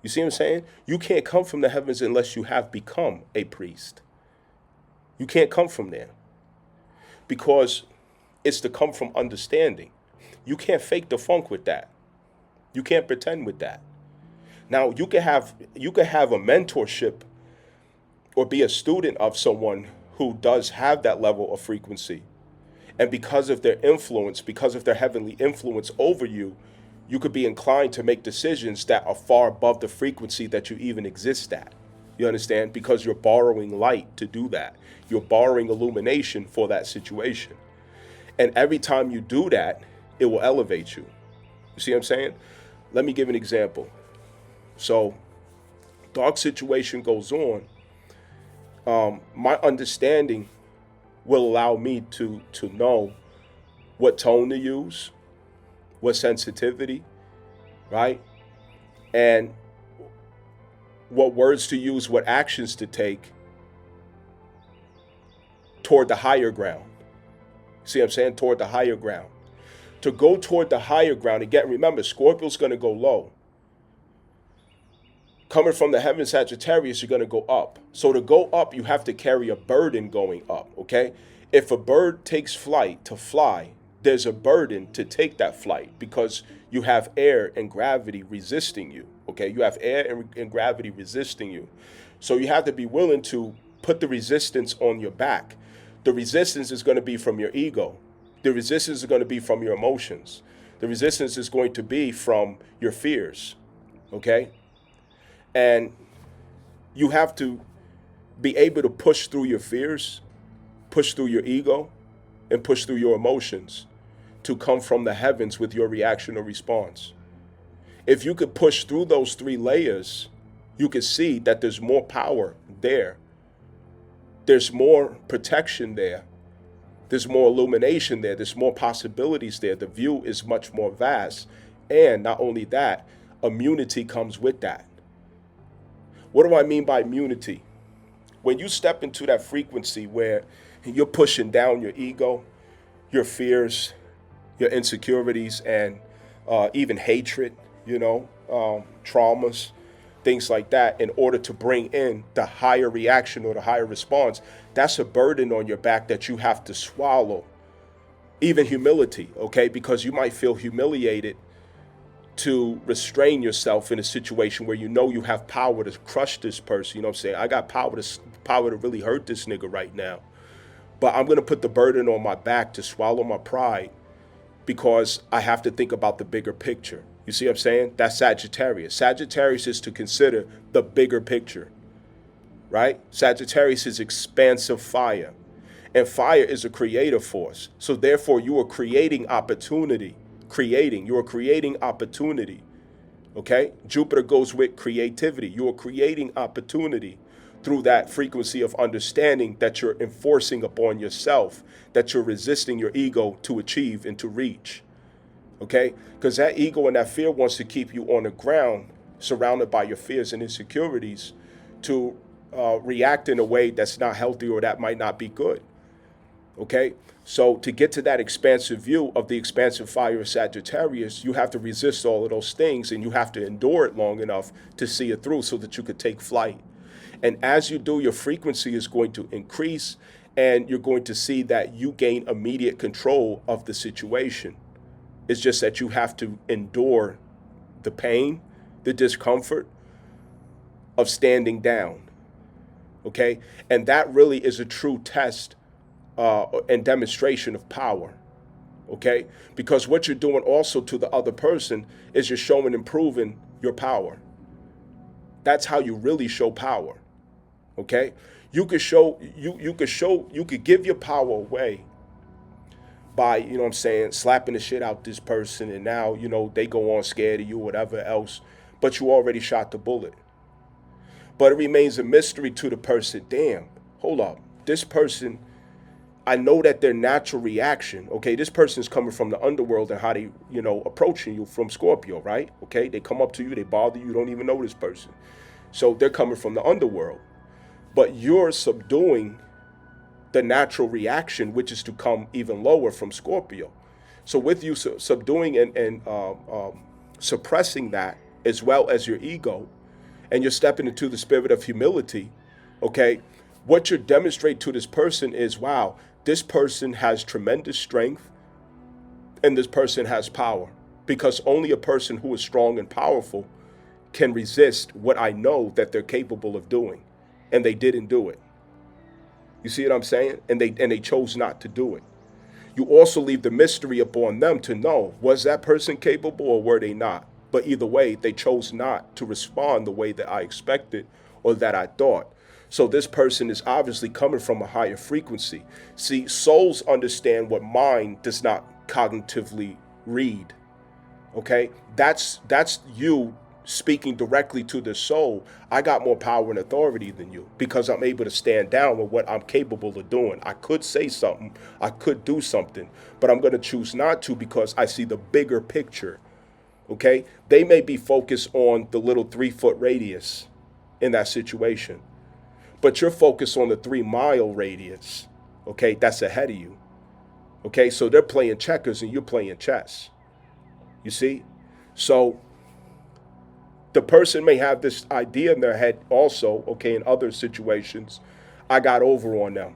You see what I'm saying? You can't come from the heavens unless you have become a priest. You can't come from there, because it's to come from understanding. You can't fake the funk with that. You can't pretend with that. Now you can have a mentorship or be a student of someone who does have that level of frequency. And because of their influence, because of their heavenly influence over you, you could be inclined to make decisions that are far above the frequency that you even exist at. You understand? Because you're borrowing light to do that. You're borrowing illumination for that situation. And every time you do that, it will elevate you. You see what I'm saying? Let me give an example. So, dark situation goes on. My understanding will allow me to know what tone to use, what sensitivity, right? And what words to use, what actions to take toward the higher ground. See what I'm saying? Toward the higher ground. To go toward the higher ground, again, remember, Scorpio's going to go low. Coming from the heaven, Sagittarius, you're going to go up. So to go up, you have to carry a burden going up, okay? If a bird takes flight to fly, there's a burden to take that flight, because you have air and gravity resisting you, okay? You have air and gravity resisting you. So you have to be willing to put the resistance on your back. The resistance is going to be from your ego. The resistance is going to be from your emotions. The resistance is going to be from your fears, okay? And you have to be able to push through your fears, push through your ego, and push through your emotions to come from the heavens with your reaction or response. If you could push through those three layers, you could see that there's more power there. There's more protection there. There's more illumination there. There's more possibilities there. The view is much more vast. And not only that, immunity comes with that. What do I mean by immunity? When you step into that frequency where you're pushing down your ego, your fears, your insecurities, and even hatred, traumas, things like that, in order to bring in the higher reaction or the higher response. That's a burden on your back that you have to swallow. Even humility, okay? Because you might feel humiliated to restrain yourself in a situation where you know you have power to crush this person. You know what I'm saying? I got power to really hurt this nigga right now. But I'm gonna put the burden on my back to swallow my pride because I have to think about the bigger picture. You see what I'm saying? That's Sagittarius. Sagittarius is to consider the bigger picture, right? Sagittarius is expansive fire. And fire is a creative force. So therefore, you are creating opportunity. You are creating opportunity. Okay? Jupiter goes with creativity. You are creating opportunity through that frequency of understanding that you're enforcing upon yourself, that you're resisting your ego to achieve and to reach. Okay? Because that ego and that fear wants to keep you on the ground, surrounded by your fears and insecurities, to react in a way that's not healthy or that might not be good. Okay? So to get to that expansive view of the expansive fire of Sagittarius, you have to resist all of those things, and you have to endure it long enough to see it through so that you could take flight. And as you do, your frequency is going to increase, and you're going to see that you gain immediate control of the situation. It's just that you have to endure the pain, the discomfort of standing down. Okay? And that really is a true test and demonstration of power. Okay? Because what you're doing also to the other person is you're showing and proving your power. That's how you really show power. Okay? You could give your power away by, you know what I'm saying, slapping the shit out this person, and now, you know, they go on scared of you or whatever else, but you already shot the bullet. But it remains a mystery to the person. Damn, hold up. This person, I know that their natural reaction, okay, this person's coming from the underworld and how they, you know, approaching you from Scorpio, right? Okay, they come up to you, they bother you, don't even know this person. So they're coming from the underworld. But you're subduing the natural reaction, which is to come even lower from Scorpio. So with you subduing and suppressing that, as well as your ego, and you're stepping into the spirit of humility, okay, what you're demonstrating to this person is, wow, this person has tremendous strength and this person has power, because only a person who is strong and powerful can resist what I know that they're capable of doing, and they didn't do it. You see what I'm saying? And they chose not to do it. You also leave the mystery upon them to know, was that person capable or were they not? But either way, they chose not to respond the way that I expected or that I thought. So this person is obviously coming from a higher frequency. See, souls understand what mind does not cognitively read. Okay? That's you speaking directly to the soul. I got more power and authority than you because I'm able to stand down with what I'm capable of doing. I could say something, I could do something, but I'm going to choose not to because I see the bigger picture. Okay? They may be focused on the little 3-foot radius in that situation, but you're focused on the 3-mile radius. Okay? That's ahead of you. Okay? So they're playing checkers and you're playing chess. You see? So the person may have this idea in their head also, okay, in other situations, I got over on them. You know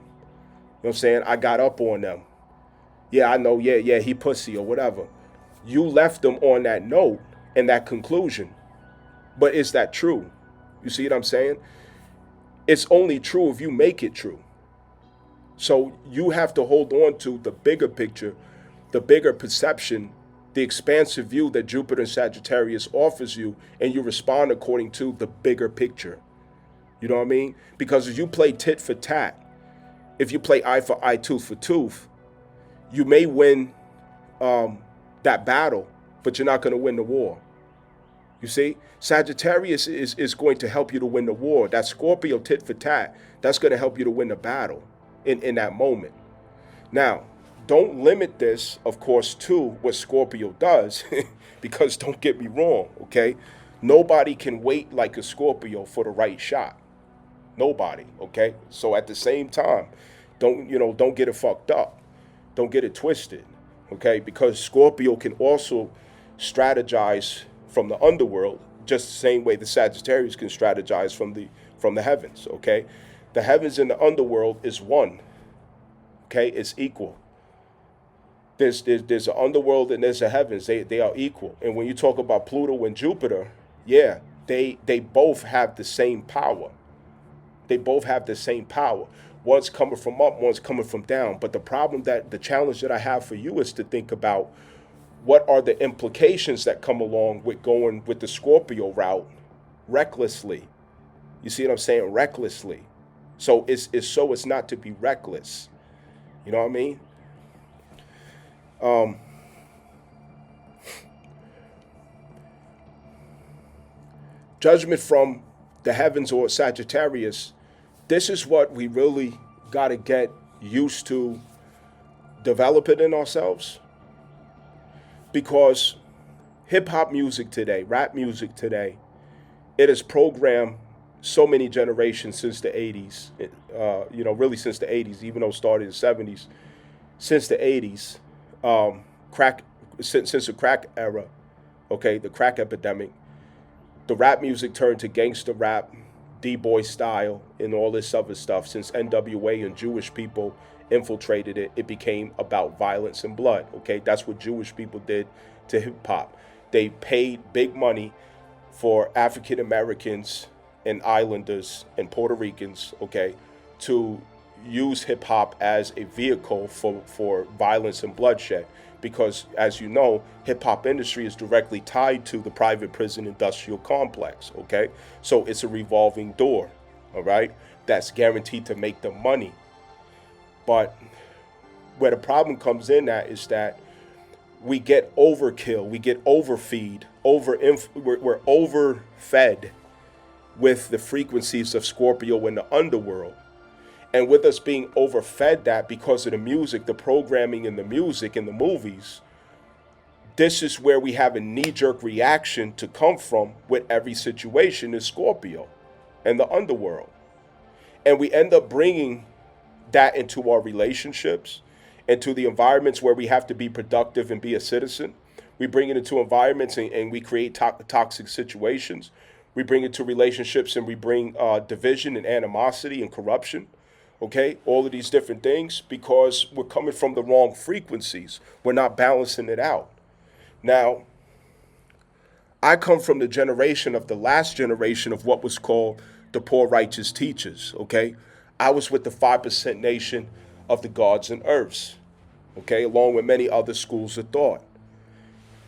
what I'm saying? I got up on them. Yeah, I know, yeah, he pussy or whatever. You left them on that note and that conclusion. But is that true? You see what I'm saying? It's only true if you make it true. So you have to hold on to the bigger picture, the bigger perception, the expansive view that Jupiter and Sagittarius offers you, and you respond according to the bigger picture. You know what I mean? Because if you play tit for tat, if you play eye for eye, tooth for tooth, you may win that battle, but you're not going to win the war. You see? Sagittarius is going to help you to win the war. That Scorpio tit for tat, that's going to help you to win the battle in that moment. Now, don't limit this, of course, to what Scorpio does, because don't get me wrong, okay? Nobody can wait like a Scorpio for the right shot. Nobody, okay? So at the same time, don't get it fucked up. Don't get it twisted, okay? Because Scorpio can also strategize from the underworld, just the same way the Sagittarius can strategize from the heavens. Okay, the heavens and the underworld is one. Okay, it's equal. There's an underworld and there's a heavens. They are equal. And when you talk about Pluto and Jupiter, yeah, they both have the same power. They both have the same power. One's coming from up, one's coming from down. But the challenge that I have for you is to think about what are the implications that come along with going with the Scorpio route recklessly. You see what I'm saying? Recklessly. So it's not to be reckless. You know what I mean? Um, Judgment from the heavens or Sagittarius, this is what we really got to get used to developing in ourselves. Because hip hop music today, rap music today, it has programmed so many generations since the 80s, really since the 80s, even though it started in the 70s, since the 80s, crack, since the crack era, okay, the crack epidemic, the rap music turned to gangster rap, D-boy style, and all this other stuff. Since NWA and Jewish people infiltrated it, it became about violence and blood. Okay, that's what Jewish people did to hip hop. They paid big money for African Americans and islanders and Puerto Ricans, okay, to use hip hop as a vehicle for violence and bloodshed. Because, as you know, hip hop industry is directly tied to the private prison industrial complex, okay? So it's a revolving door, all right? That's guaranteed to make them money. But where the problem comes in at is that we get overkill, we get overfeed, we're overfed with the frequencies of Scorpio in the underworld. And with us being overfed that because of the music, the programming in the music and the movies, this is where we have a knee-jerk reaction to come from with every situation is Scorpio and the underworld. And we end up bringing that into our relationships, into the environments where we have to be productive and be a citizen. We bring it into environments and we create toxic situations. We bring it to relationships and we bring division and animosity and corruption. Okay, all of these different things because we're coming from the wrong frequencies. We're not balancing it out. Now, I come from the generation of the last generation of what was called the poor righteous teachers. Okay, I was with the 5% nation of the gods and earths. Okay, along with many other schools of thought.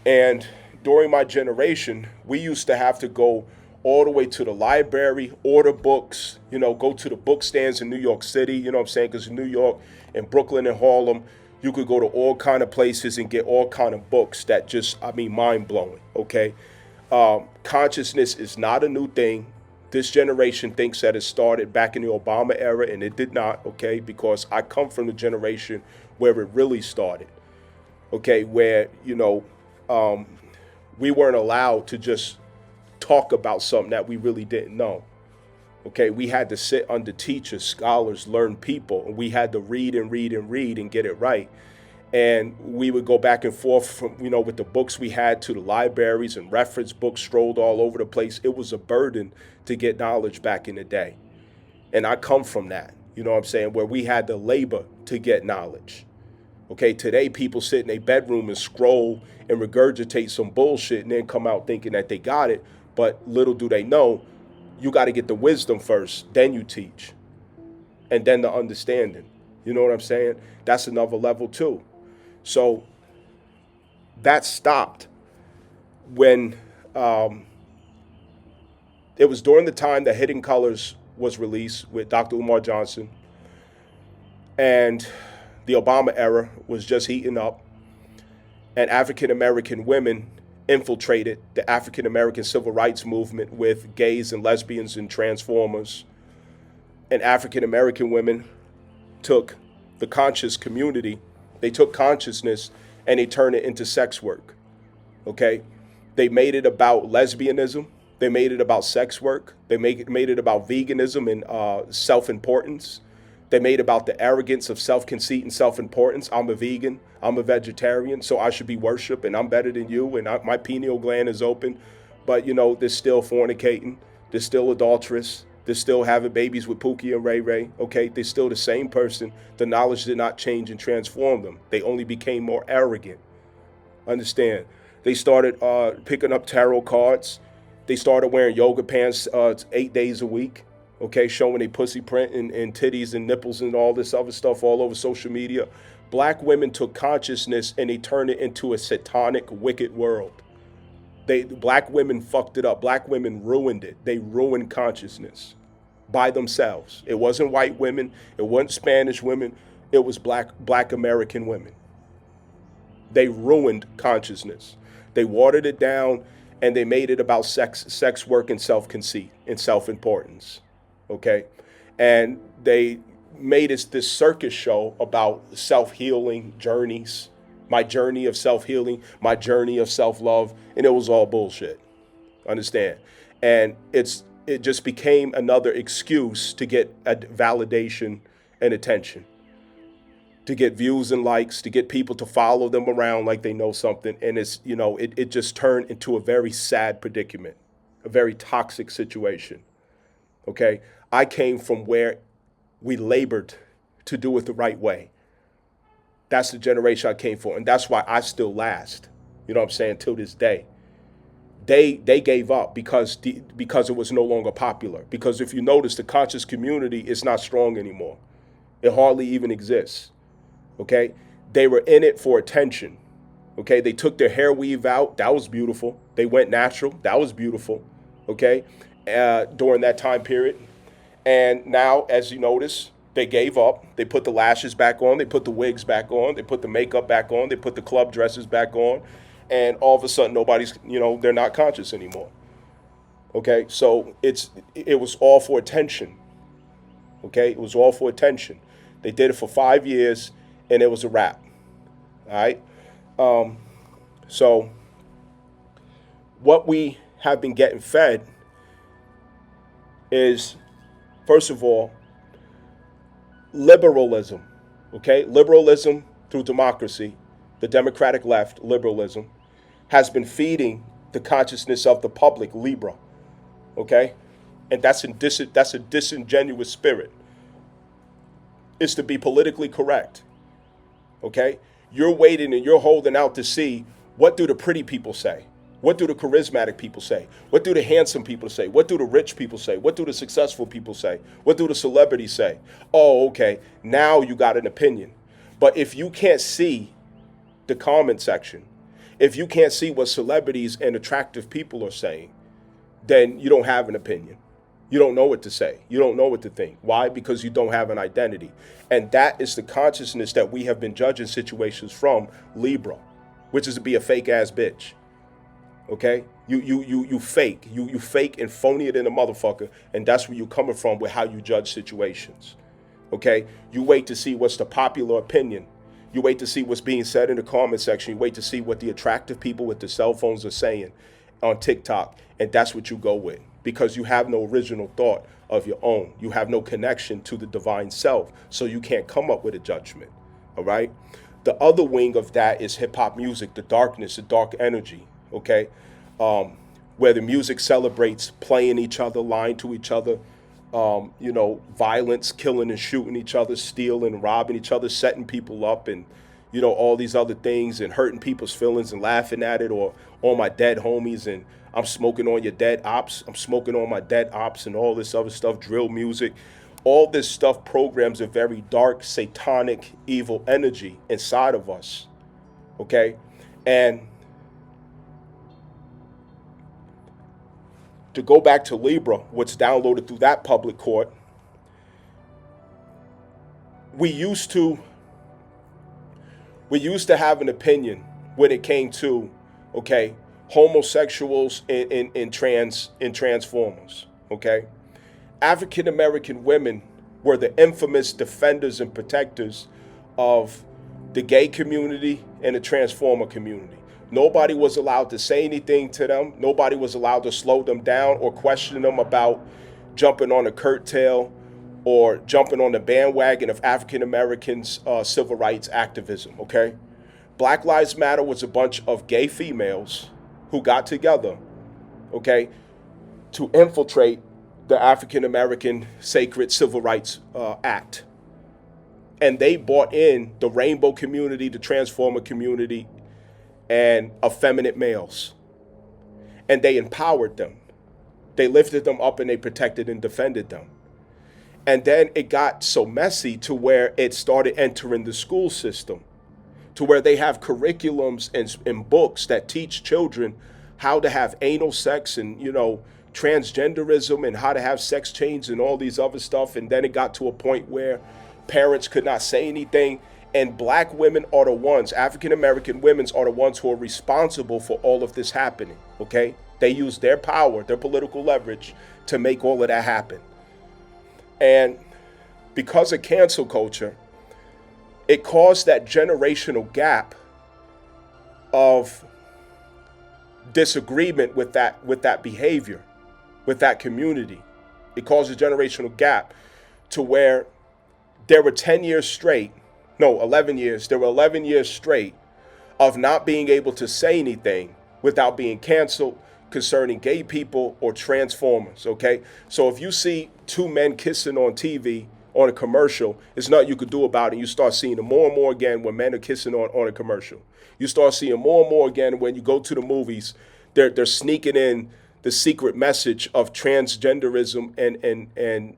And during my generation, we used to have to go all the way to the library, order books, go to the book stands in New York City, you know what I'm saying? Because in New York, in Brooklyn and Harlem, you could go to all kind of places and get all kind of books that just, mind-blowing, okay? Consciousness is not a new thing. This generation thinks that it started back in the Obama era, and it did not, okay? Because I come from the generation where it really started, okay? Where, we weren't allowed to just talk about something that we really didn't know. Okay, we had to sit under teachers, scholars, learn people, and we had to read and read and read and get it right. And we would go back and forth from, with the books we had to the libraries and reference books strolled all over the place. It was a burden to get knowledge back in the day. And I come from that, where we had to labor to get knowledge. Okay, today people sit in a bedroom and scroll and regurgitate some bullshit and then come out thinking that they got it. But little do they know, you got to get the wisdom first, then you teach, and then the understanding. You know what I'm saying? That's another level too. So that stopped when it was during the time that Hidden Colors was released with Dr. Umar Johnson, and the Obama era was just heating up, and African American women infiltrated the African American civil rights movement with gays and lesbians and transformers. And African American women took the conscious community, they took consciousness and they turned it into sex work. Okay? They made it about lesbianism. They made it about sex work. They made it about veganism and self-importance. They made about the arrogance of self-conceit and self-importance. I'm a vegan. I'm a vegetarian, so I should be worshipped, and I'm better than you, and my pineal gland is open. But they're still fornicating, they're still adulterous, they're still having babies with Pookie and Ray Ray. Okay, they're still the same person. The knowledge did not change and transform them. They only became more arrogant. Understand? They started picking up tarot cards. They started wearing yoga pants 8 days a week. Okay, showing a pussy print and titties and nipples and all this other stuff all over social media. Black women took consciousness and they turned it into a satanic, wicked world. Black women fucked it up. Black women ruined it. They ruined consciousness by themselves. It wasn't white women. It wasn't Spanish women. It was black American women. They ruined consciousness. They watered it down and they made it about sex work and self-conceit and self-importance. Okay? And they made it this circus show about self-healing journeys, my journey of self-healing, my journey of self-love, and it was all bullshit. Understand? And it just became another excuse to get a validation and attention, to get views and likes, to get people to follow them around like they know something. And it just turned into a very sad predicament, a very toxic situation. Okay? I came from where we labored to do it the right way. That's the generation I came from. And that's why I still last, you know what I'm saying, till this day. They gave up because it was no longer popular. Because if you notice, the conscious community is not strong anymore. It hardly even exists. Okay? They were in it for attention. Okay? They took their hair weave out. That was beautiful. They went natural. That was beautiful. Okay? During that time period. And now, as you notice, they gave up. They put the lashes back on. They put the wigs back on. They put the makeup back on. They put the club dresses back on. And all of a sudden, they're not conscious anymore. Okay? So it was all for attention. Okay? It was all for attention. They did it for 5 years, and it was a wrap. All right? So what we have been getting fed is, first of all, liberalism, okay? Liberalism through democracy, the democratic left, liberalism, has been feeding the consciousness of the public, Libra, okay? And that's a disingenuous spirit. It's to be politically correct, okay? You're waiting and you're holding out to see, what do the pretty people say? What do the charismatic people say? What do the handsome people say? What do the rich people say? What do the successful people say? What do the celebrities say? Oh, okay, now you got an opinion. But if you can't see the comment section, if you can't see what celebrities and attractive people are saying, then you don't have an opinion. You don't know what to say. You don't know what to think. Why? Because you don't have an identity. And that is the consciousness that we have been judging situations from, Libra, which is to be a fake ass bitch. Okay, you fake, you fake and phony it in a motherfucker, and that's where you're coming from with how you judge situations. Okay, you wait to see what's the popular opinion. You wait to see what's being said in the comment section. You wait to see what the attractive people with the cell phones are saying on TikTok, and that's what you go with, because you have no original thought of your own. You have no connection to the divine self, so you can't come up with a judgment. All right. The other wing of that is hip hop music, the darkness, the dark energy. Okay, where the music celebrates playing each other, lying to each other, violence, killing and shooting each other, stealing and robbing each other, setting people up, and all these other things, and hurting people's feelings and laughing at it, or on my dead homies, and I'm smoking on your dead ops, I'm smoking on my dead ops, and all this other stuff, drill music. All this stuff programs a very dark, satanic, evil energy inside of us. Okay, and to go back to Libra, what's downloaded through that public court, we used to have an opinion when it came to, okay, homosexuals and transformers, okay? African American women were the infamous defenders and protectors of the gay community and the transformer community. Nobody was allowed to say anything to them. Nobody was allowed to slow them down or question them about jumping on a curtail or jumping on the bandwagon of African Americans' civil rights activism, okay? Black Lives Matter was a bunch of gay females who got together okay, to infiltrate the African American Sacred Civil Rights Act. And they brought in the rainbow community, the transformer community, and effeminate males. And they empowered them. They lifted them up and they protected and defended them. And then it got so messy to where it started entering the school system, to where they have curriculums and books that teach children how to have anal sex and, transgenderism and how to have sex change and all these other stuff. And then it got to a point where parents could not say anything. And black women are the ones, African American women are the ones who are responsible for all of this happening, okay? They use their power, their political leverage to make all of that happen. And because of cancel culture, it caused that generational gap of disagreement with that behavior, with that community. It caused a generational gap to where there were 11 years. There were 11 years straight of not being able to say anything without being canceled concerning gay people or transformers, okay? So if you see two men kissing on TV, on a commercial, there's nothing you could do about it. You start seeing it more and more again when men are kissing on a commercial. You start seeing more and more again when you go to the movies, they're sneaking in the secret message of transgenderism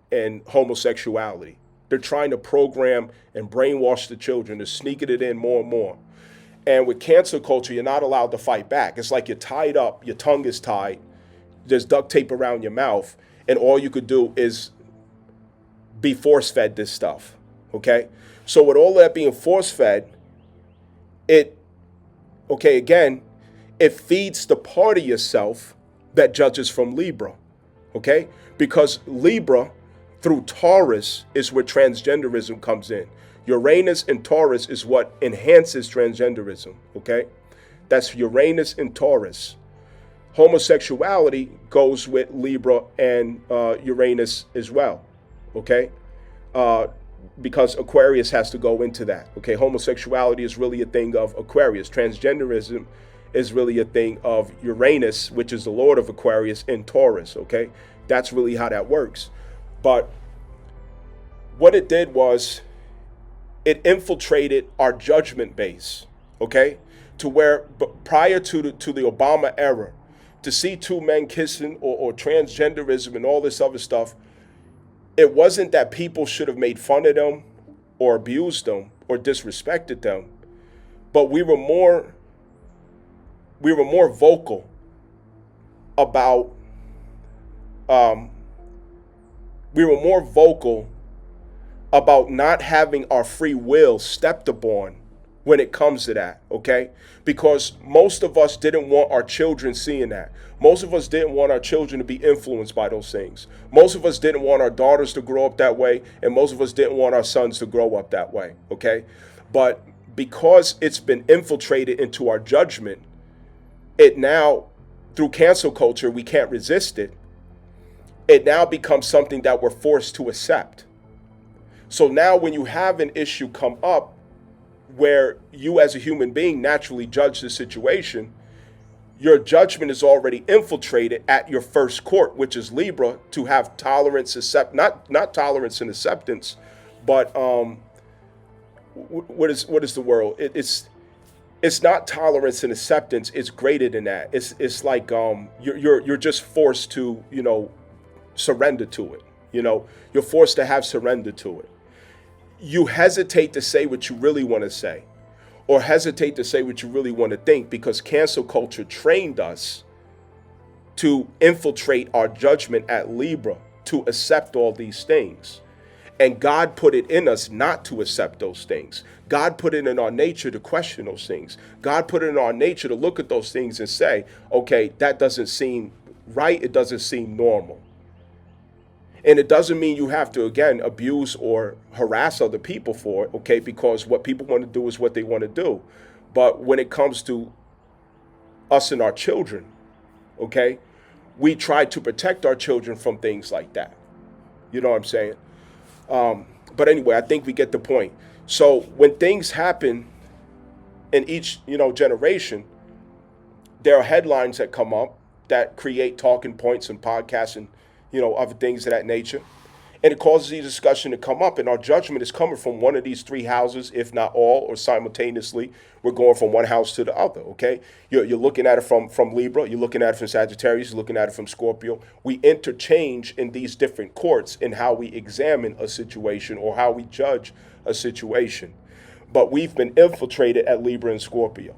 and homosexuality. They're trying to program and brainwash the children. They're sneaking it in more and more. And with cancel culture, you're not allowed to fight back. It's like you're tied up, your tongue is tied, there's duct tape around your mouth, and all you could do is be force-fed this stuff, okay? So with all that being force-fed, it feeds the part of yourself that judges from Libra, okay? Because Libra, through Taurus, is where transgenderism comes in. Uranus and Taurus is what enhances transgenderism, okay? That's Uranus and Taurus. Homosexuality goes with Libra and Uranus as well, okay? Because Aquarius has to go into that, okay? Homosexuality is really a thing of Aquarius. Transgenderism is really a thing of Uranus, which is the lord of Aquarius, and Taurus, okay? That's really how that works. But what it did was it infiltrated our judgment base, okay? To where prior to the Obama era, to see two men kissing or transgenderism and all this other stuff, it wasn't that people should have made fun of them or abused them or disrespected them, but we were more vocal about not having our free will stepped upon when it comes to that, okay? Because most of us didn't want our children seeing that. Most of us didn't want our children to be influenced by those things. Most of us didn't want our daughters to grow up that way, and most of us didn't want our sons to grow up that way, okay? But because it's been infiltrated into our judgment, it now, through cancel culture, we can't resist it. It now becomes something that we're forced to accept. So now when you have an issue come up where you as a human being naturally judge the situation, your judgment is already infiltrated at your first court, which is Libra, to have tolerance, not tolerance and acceptance, but what is the world? It's not tolerance and acceptance. It's greater than that. It's like you're just forced to surrender to it. You're forced to have surrender to it. You hesitate to say what you really want to say, or hesitate to say what you really want to think, because cancel culture trained us to infiltrate our judgment at Libra, to accept all these things. And God put it in us not to accept those things. God put it in our nature to question those things. God put it in our nature to look at those things and say, okay, that doesn't seem right. It doesn't seem normal. And it doesn't mean you have to, again, abuse or harass other people for it, okay? Because what people want to do is what they want to do. But when it comes to us and our children, okay, we try to protect our children from things like that. You know what I'm saying? But anyway, I think we get the point. So when things happen in each, generation, there are headlines that come up, that create talking points and podcasts and, other things of that nature. And it causes the discussion to come up, and our judgment is coming from one of these three houses, if not all, or simultaneously. We're going from one house to the other, okay? You're looking at it from Libra, you're looking at it from Sagittarius, you're looking at it from Scorpio. We interchange in these different courts in how we examine a situation or how we judge a situation. But we've been infiltrated at Libra and Scorpio,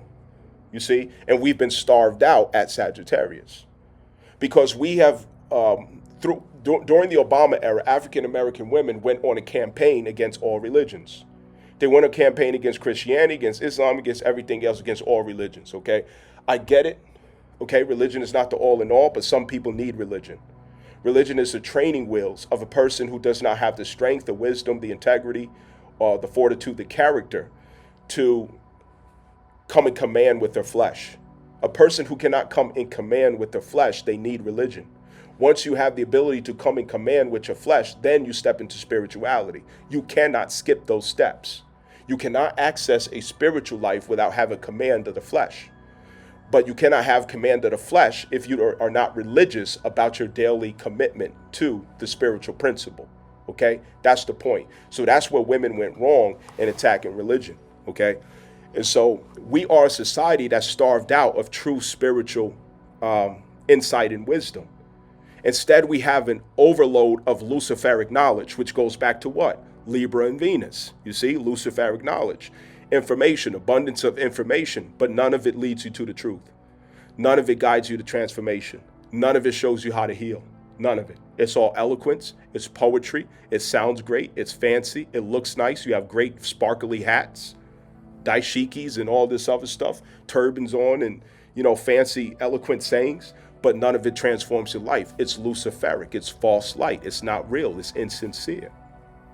you see? And we've been starved out at Sagittarius. Because we have, during the Obama era, African American women went on a campaign against all religions. They went on a campaign against Christianity, against Islam, against everything else, against all religions, okay? I get it, okay? Religion is not the all in all, but some people need religion. Religion is the training wheels of a person who does not have the strength, the wisdom, the integrity, the fortitude, the character to come in command with their flesh. A person who cannot come in command with their flesh, they need religion. Once you have the ability to come in command with your flesh, then you step into spirituality. You cannot skip those steps. You cannot access a spiritual life without having command of the flesh. But you cannot have command of the flesh if you are not religious about your daily commitment to the spiritual principle. Okay? That's the point. So that's where women went wrong in attacking religion. Okay? And so we are a society that's starved out of true spiritual insight and wisdom. Instead, we have an overload of Luciferic knowledge, which goes back to what? Libra and Venus. You see, Luciferic knowledge, information, abundance of information, but none of it leads you to the truth. None of it guides you to transformation. None of it shows you how to heal. None of it. It's all eloquence. It's poetry. It sounds great. It's fancy. It looks nice. You have great sparkly hats, dashikis and all this other stuff, turbans on and, fancy, eloquent sayings. But none of it transforms your life. It's Luciferic. It's false light. It's not real. It's insincere.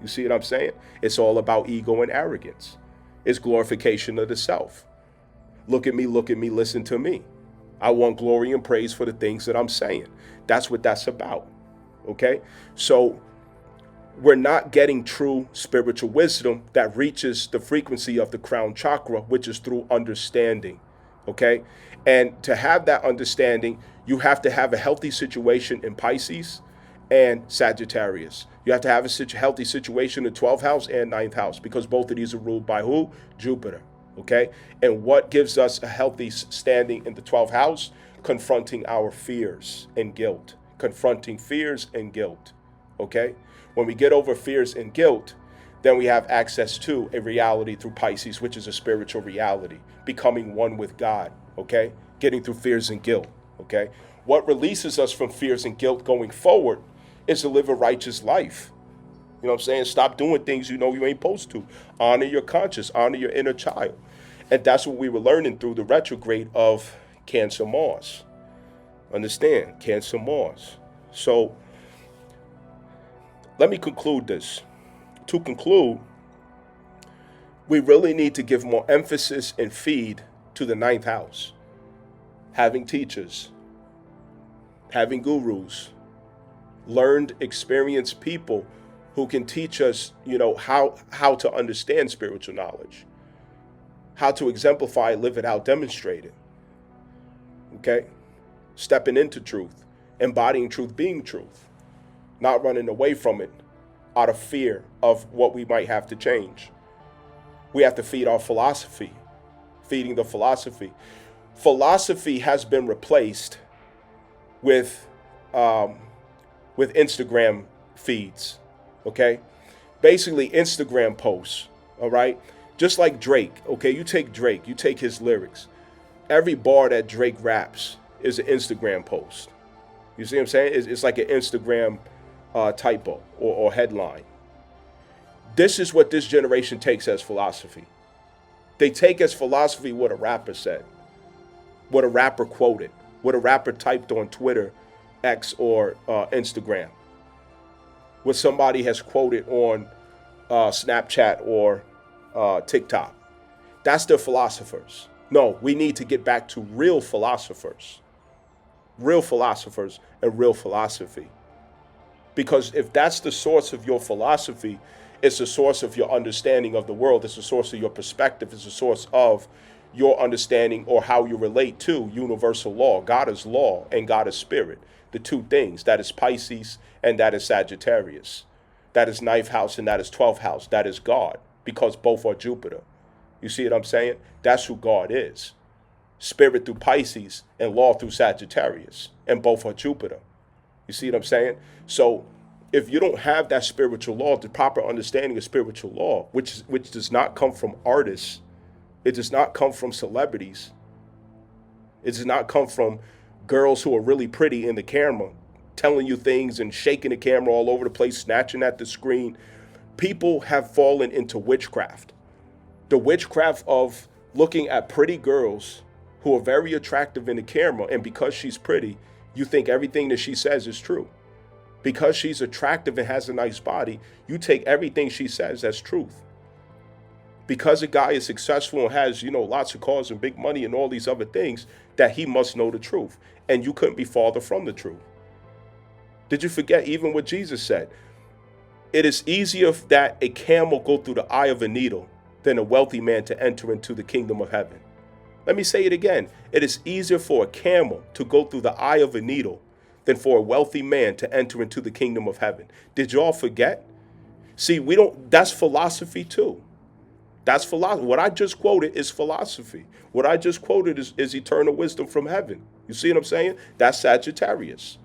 You see what I'm saying? It's all about ego and arrogance. It's glorification of the self. Look at me, listen to me. I want glory and praise for the things that I'm saying. That's what that's about. Okay? So we're not getting true spiritual wisdom that reaches the frequency of the crown chakra, which is through understanding. Okay? And to have that understanding, you have to have a healthy situation in Pisces and Sagittarius. You have to have a healthy situation in 12th house and 9th house, because both of these are ruled by who? Jupiter. Okay? And what gives us a healthy standing in the 12th house? Confronting our fears and guilt. Confronting fears and guilt. Okay? When we get over fears and guilt, then we have access to a reality through Pisces, which is a spiritual reality, becoming one with God. Okay? Getting through fears and guilt. Okay? What releases us from fears and guilt going forward is to live a righteous life. You know what I'm saying? Stop doing things you know you ain't supposed to. Honor your conscience, honor your inner child. And that's what we were learning through the retrograde of Cancer Mars. Understand? Cancer Mars. So let me conclude this. To conclude, we really need to give more emphasis and feed to the 9th house. Having teachers, having gurus, learned, experienced people who can teach us, how to understand spiritual knowledge, how to exemplify, live it out, demonstrate it. Okay? Stepping into truth, embodying truth, being truth, not running away from it out of fear of what we might have to change. We have to feed our philosophy, feeding the philosophy. Philosophy has been replaced with Instagram feeds, okay? Basically Instagram posts, all right? Just like Drake, okay? You take Drake, you take his lyrics. Every bar that Drake raps is an Instagram post. You see what I'm saying? It's like an Instagram typo or headline. This is what this generation takes as philosophy. They take as philosophy what a rapper said, what a rapper quoted, what a rapper typed on Twitter, X, or Instagram, what somebody has quoted on Snapchat or TikTok. That's their philosophers. No, we need to get back to real philosophers and real philosophy. Because if that's the source of your philosophy, it's the source of your understanding of the world. It's the source of your perspective. It's the source of your understanding or how you relate to universal law. God is law and God is spirit. The two things. That is Pisces and that is Sagittarius. That is ninth house and that is 12th house. That is God, because both are Jupiter. You see what I'm saying? That's who God is. Spirit through Pisces and law through Sagittarius. And both are Jupiter. You see what I'm saying? So if you don't have that spiritual law, the proper understanding of spiritual law, which does not come from artists, it does not come from celebrities, it does not come from girls who are really pretty in the camera, telling you things and shaking the camera all over the place, snatching at the screen. People have fallen into witchcraft. The witchcraft of looking at pretty girls who are very attractive in the camera, and because she's pretty, you think everything that she says is true. Because she's attractive and has a nice body, you take everything she says as truth. Because a guy is successful and has, lots of cars and big money and all these other things, that he must know the truth. And you couldn't be farther from the truth. Did you forget even what Jesus said? It is easier that a camel go through the eye of a needle than a wealthy man to enter into the kingdom of heaven. Let me say it again. It is easier for a camel to go through the eye of a needle than for a wealthy man to enter into the kingdom of heaven. Did y'all forget? See, that's philosophy too. That's philosophy. What I just quoted is philosophy. What I just quoted is eternal wisdom from heaven. You see what I'm saying? That's Sagittarius.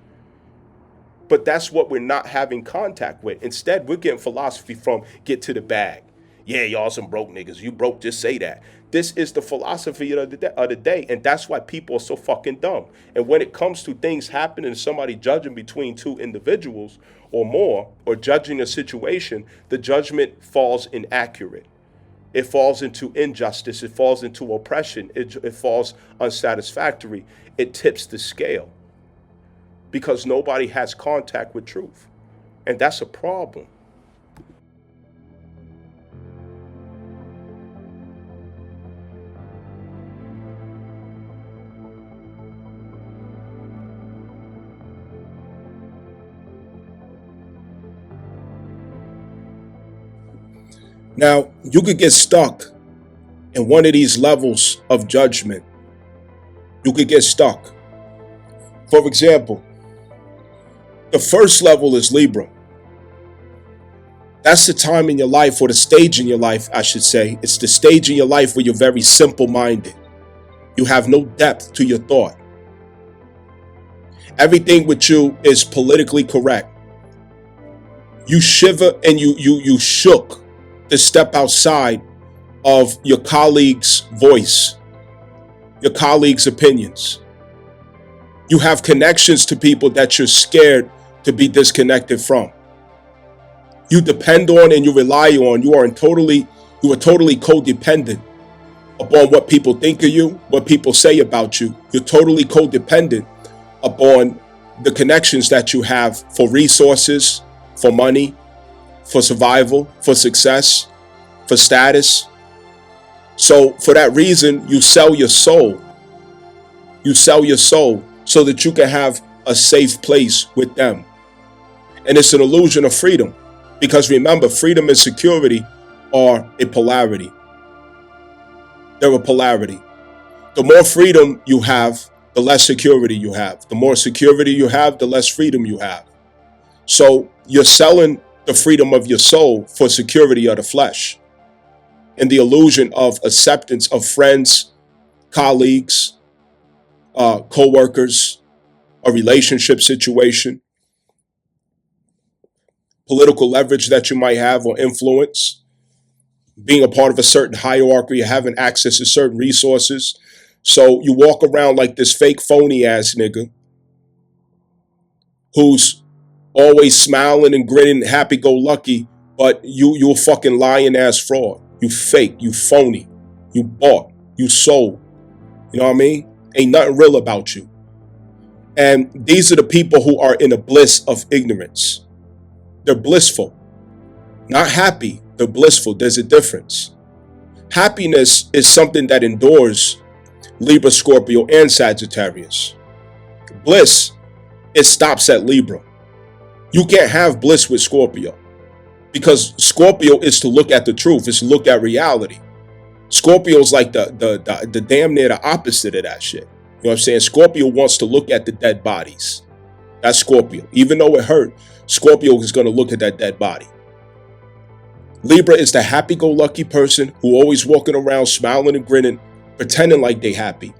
But that's what we're not having contact with. Instead, we're getting philosophy from get to the bag. Yeah, y'all some broke niggas. You broke, just say that. This is the philosophy of the day. And that's why people are so fucking dumb. And when it comes to things happening and somebody judging between two individuals or more, or judging a situation, the judgment falls inaccurate. It falls into injustice. It falls into oppression. It falls unsatisfactory. It tips the scale because nobody has contact with truth. And that's a problem. Now, you could get stuck in one of these levels of judgment. You could get stuck. For example, the first level is Libra. That's the time in your life, or the stage in your life, I should say. It's the stage in your life where you're very simple-minded. You have no depth to your thought. Everything with you is politically correct. You shiver and you shook to step outside of your colleague's voice, your colleague's opinions. You have connections to people that you're scared to be disconnected from. You depend on and you rely on. You are totally codependent upon what people think of you, what people say about you. You're totally codependent upon the connections that you have for resources, for money, for survival, for success, for status. So for that reason, you sell your soul. You sell your soul so that you can have a safe place with them. And it's an illusion of freedom. Because remember, freedom and security are a polarity. They're a polarity. The more freedom you have, the less security you have. The more security you have, the less freedom you have. So you're selling the freedom of your soul for security of the flesh. And the illusion of acceptance of friends, colleagues, co-workers, a relationship situation, political leverage that you might have or influence, being a part of a certain hierarchy, or having access to certain resources. So you walk around like this fake phony ass nigga who's always smiling and grinning, happy-go-lucky, but you a fucking lying ass fraud. You fake, you phony, you bought, you sold. You know what I mean? Ain't nothing real about you. And these are the people who are in a bliss of ignorance. They're blissful. Not happy, they're blissful. There's a difference. Happiness is something that endures Libra, Scorpio, and Sagittarius. Bliss, it stops at Libra. You can't have bliss with Scorpio because Scorpio is to look at the truth, is to look at reality. Scorpio's like the damn near the opposite of that shit. You know what I'm saying? Scorpio wants to look at the dead bodies. That's Scorpio. Even though it hurt, Scorpio is going to look at that dead body. Libra is the happy-go-lucky person who always walking around smiling and grinning, pretending like they happy,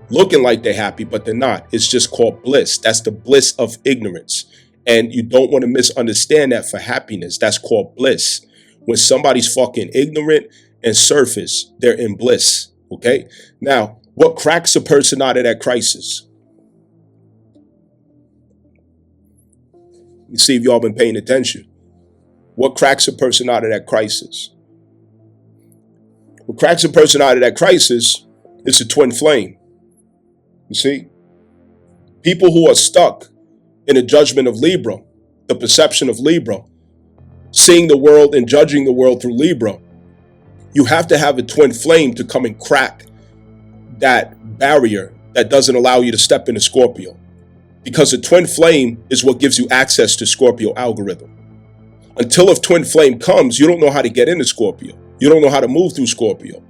looking like they're happy, but they're not. It's just called bliss. That's the bliss of ignorance. And you don't want to misunderstand that for happiness. That's called bliss. When somebody's fucking ignorant and surface, they're in bliss. Okay? Now, what cracks a person out of that crisis? You see if y'all been paying attention. What cracks a person out of that crisis? What cracks a person out of that crisis is a twin flame. You see? People who are stuck in the judgment of Libra, the perception of Libra, seeing the world and judging the world through Libra, you have to have a twin flame to come and crack that barrier that doesn't allow you to step into Scorpio. Because a twin flame is what gives you access to Scorpio algorithm. Until a twin flame comes, you don't know how to get into Scorpio. You don't know how to move through Scorpio.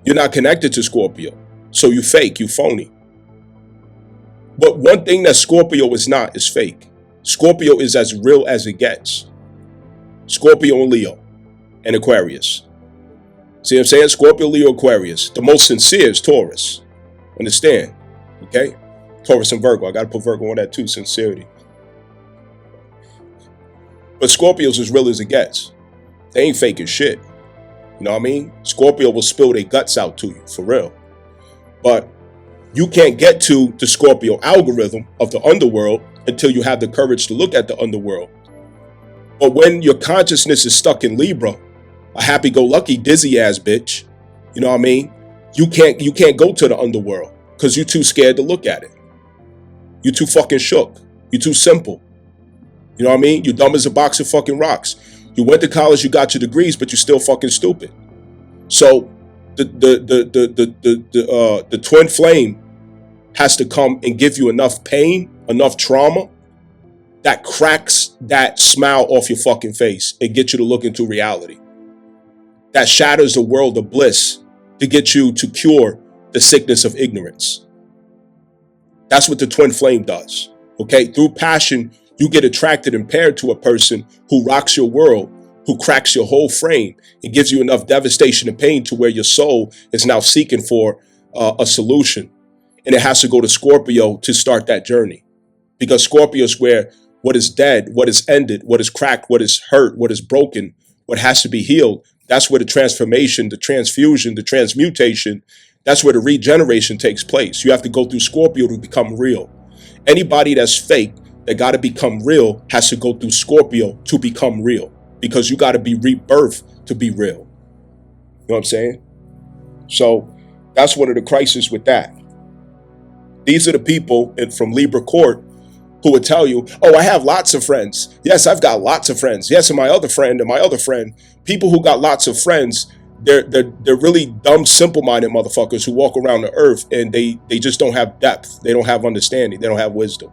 You're not connected to Scorpio. So you fake, you phony. But one thing that Scorpio is not is fake. Scorpio is as real as it gets. Scorpio and Leo and Aquarius. See what I'm saying? Scorpio, Leo, Aquarius. The most sincere is Taurus. Understand? Okay? Taurus and Virgo. I got to put Virgo on that too, sincerity. But Scorpio's as real as it gets. They ain't faking shit. You know what I mean? Scorpio will spill their guts out to you, for real. But you can't get to the Scorpio algorithm of the underworld until you have the courage to look at the underworld. But when your consciousness is stuck in Libra, a happy-go-lucky, dizzy-ass bitch, you know what I mean? You can't go to the underworld because you're too scared to look at it. You're too fucking shook. You're too simple. You know what I mean? You're dumb as a box of fucking rocks. You went to college, you got your degrees, but you're still fucking stupid. So the twin flame has to come and give you enough pain, enough trauma that cracks that smile off your fucking face and get you to look into reality. That shatters the world of bliss to get you to cure the sickness of ignorance. That's what the twin flame does. Okay? Through passion, you get attracted and paired to a person who rocks your world, who cracks your whole frame and gives you enough devastation and pain to where your soul is now seeking for a solution. And it has to go to Scorpio to start that journey. Because Scorpio is where what is dead, what is ended, what is cracked, what is hurt, what is broken, what has to be healed, that's where the transformation, the transfusion, the transmutation, that's where the regeneration takes place. You have to go through Scorpio to become real. Anybody that's fake, that got to become real, has to go through Scorpio to become real. Because you got to be rebirthed to be real. You know what I'm saying? So that's one of the crises with that. These are the people from Libra court who would tell you, oh, I have lots of friends. Yes, I've got lots of friends. Yes, and my other friend and my other friend. People who got lots of friends, they're really dumb, simple-minded motherfuckers who walk around the earth and they just don't have depth. They don't have understanding. They don't have wisdom.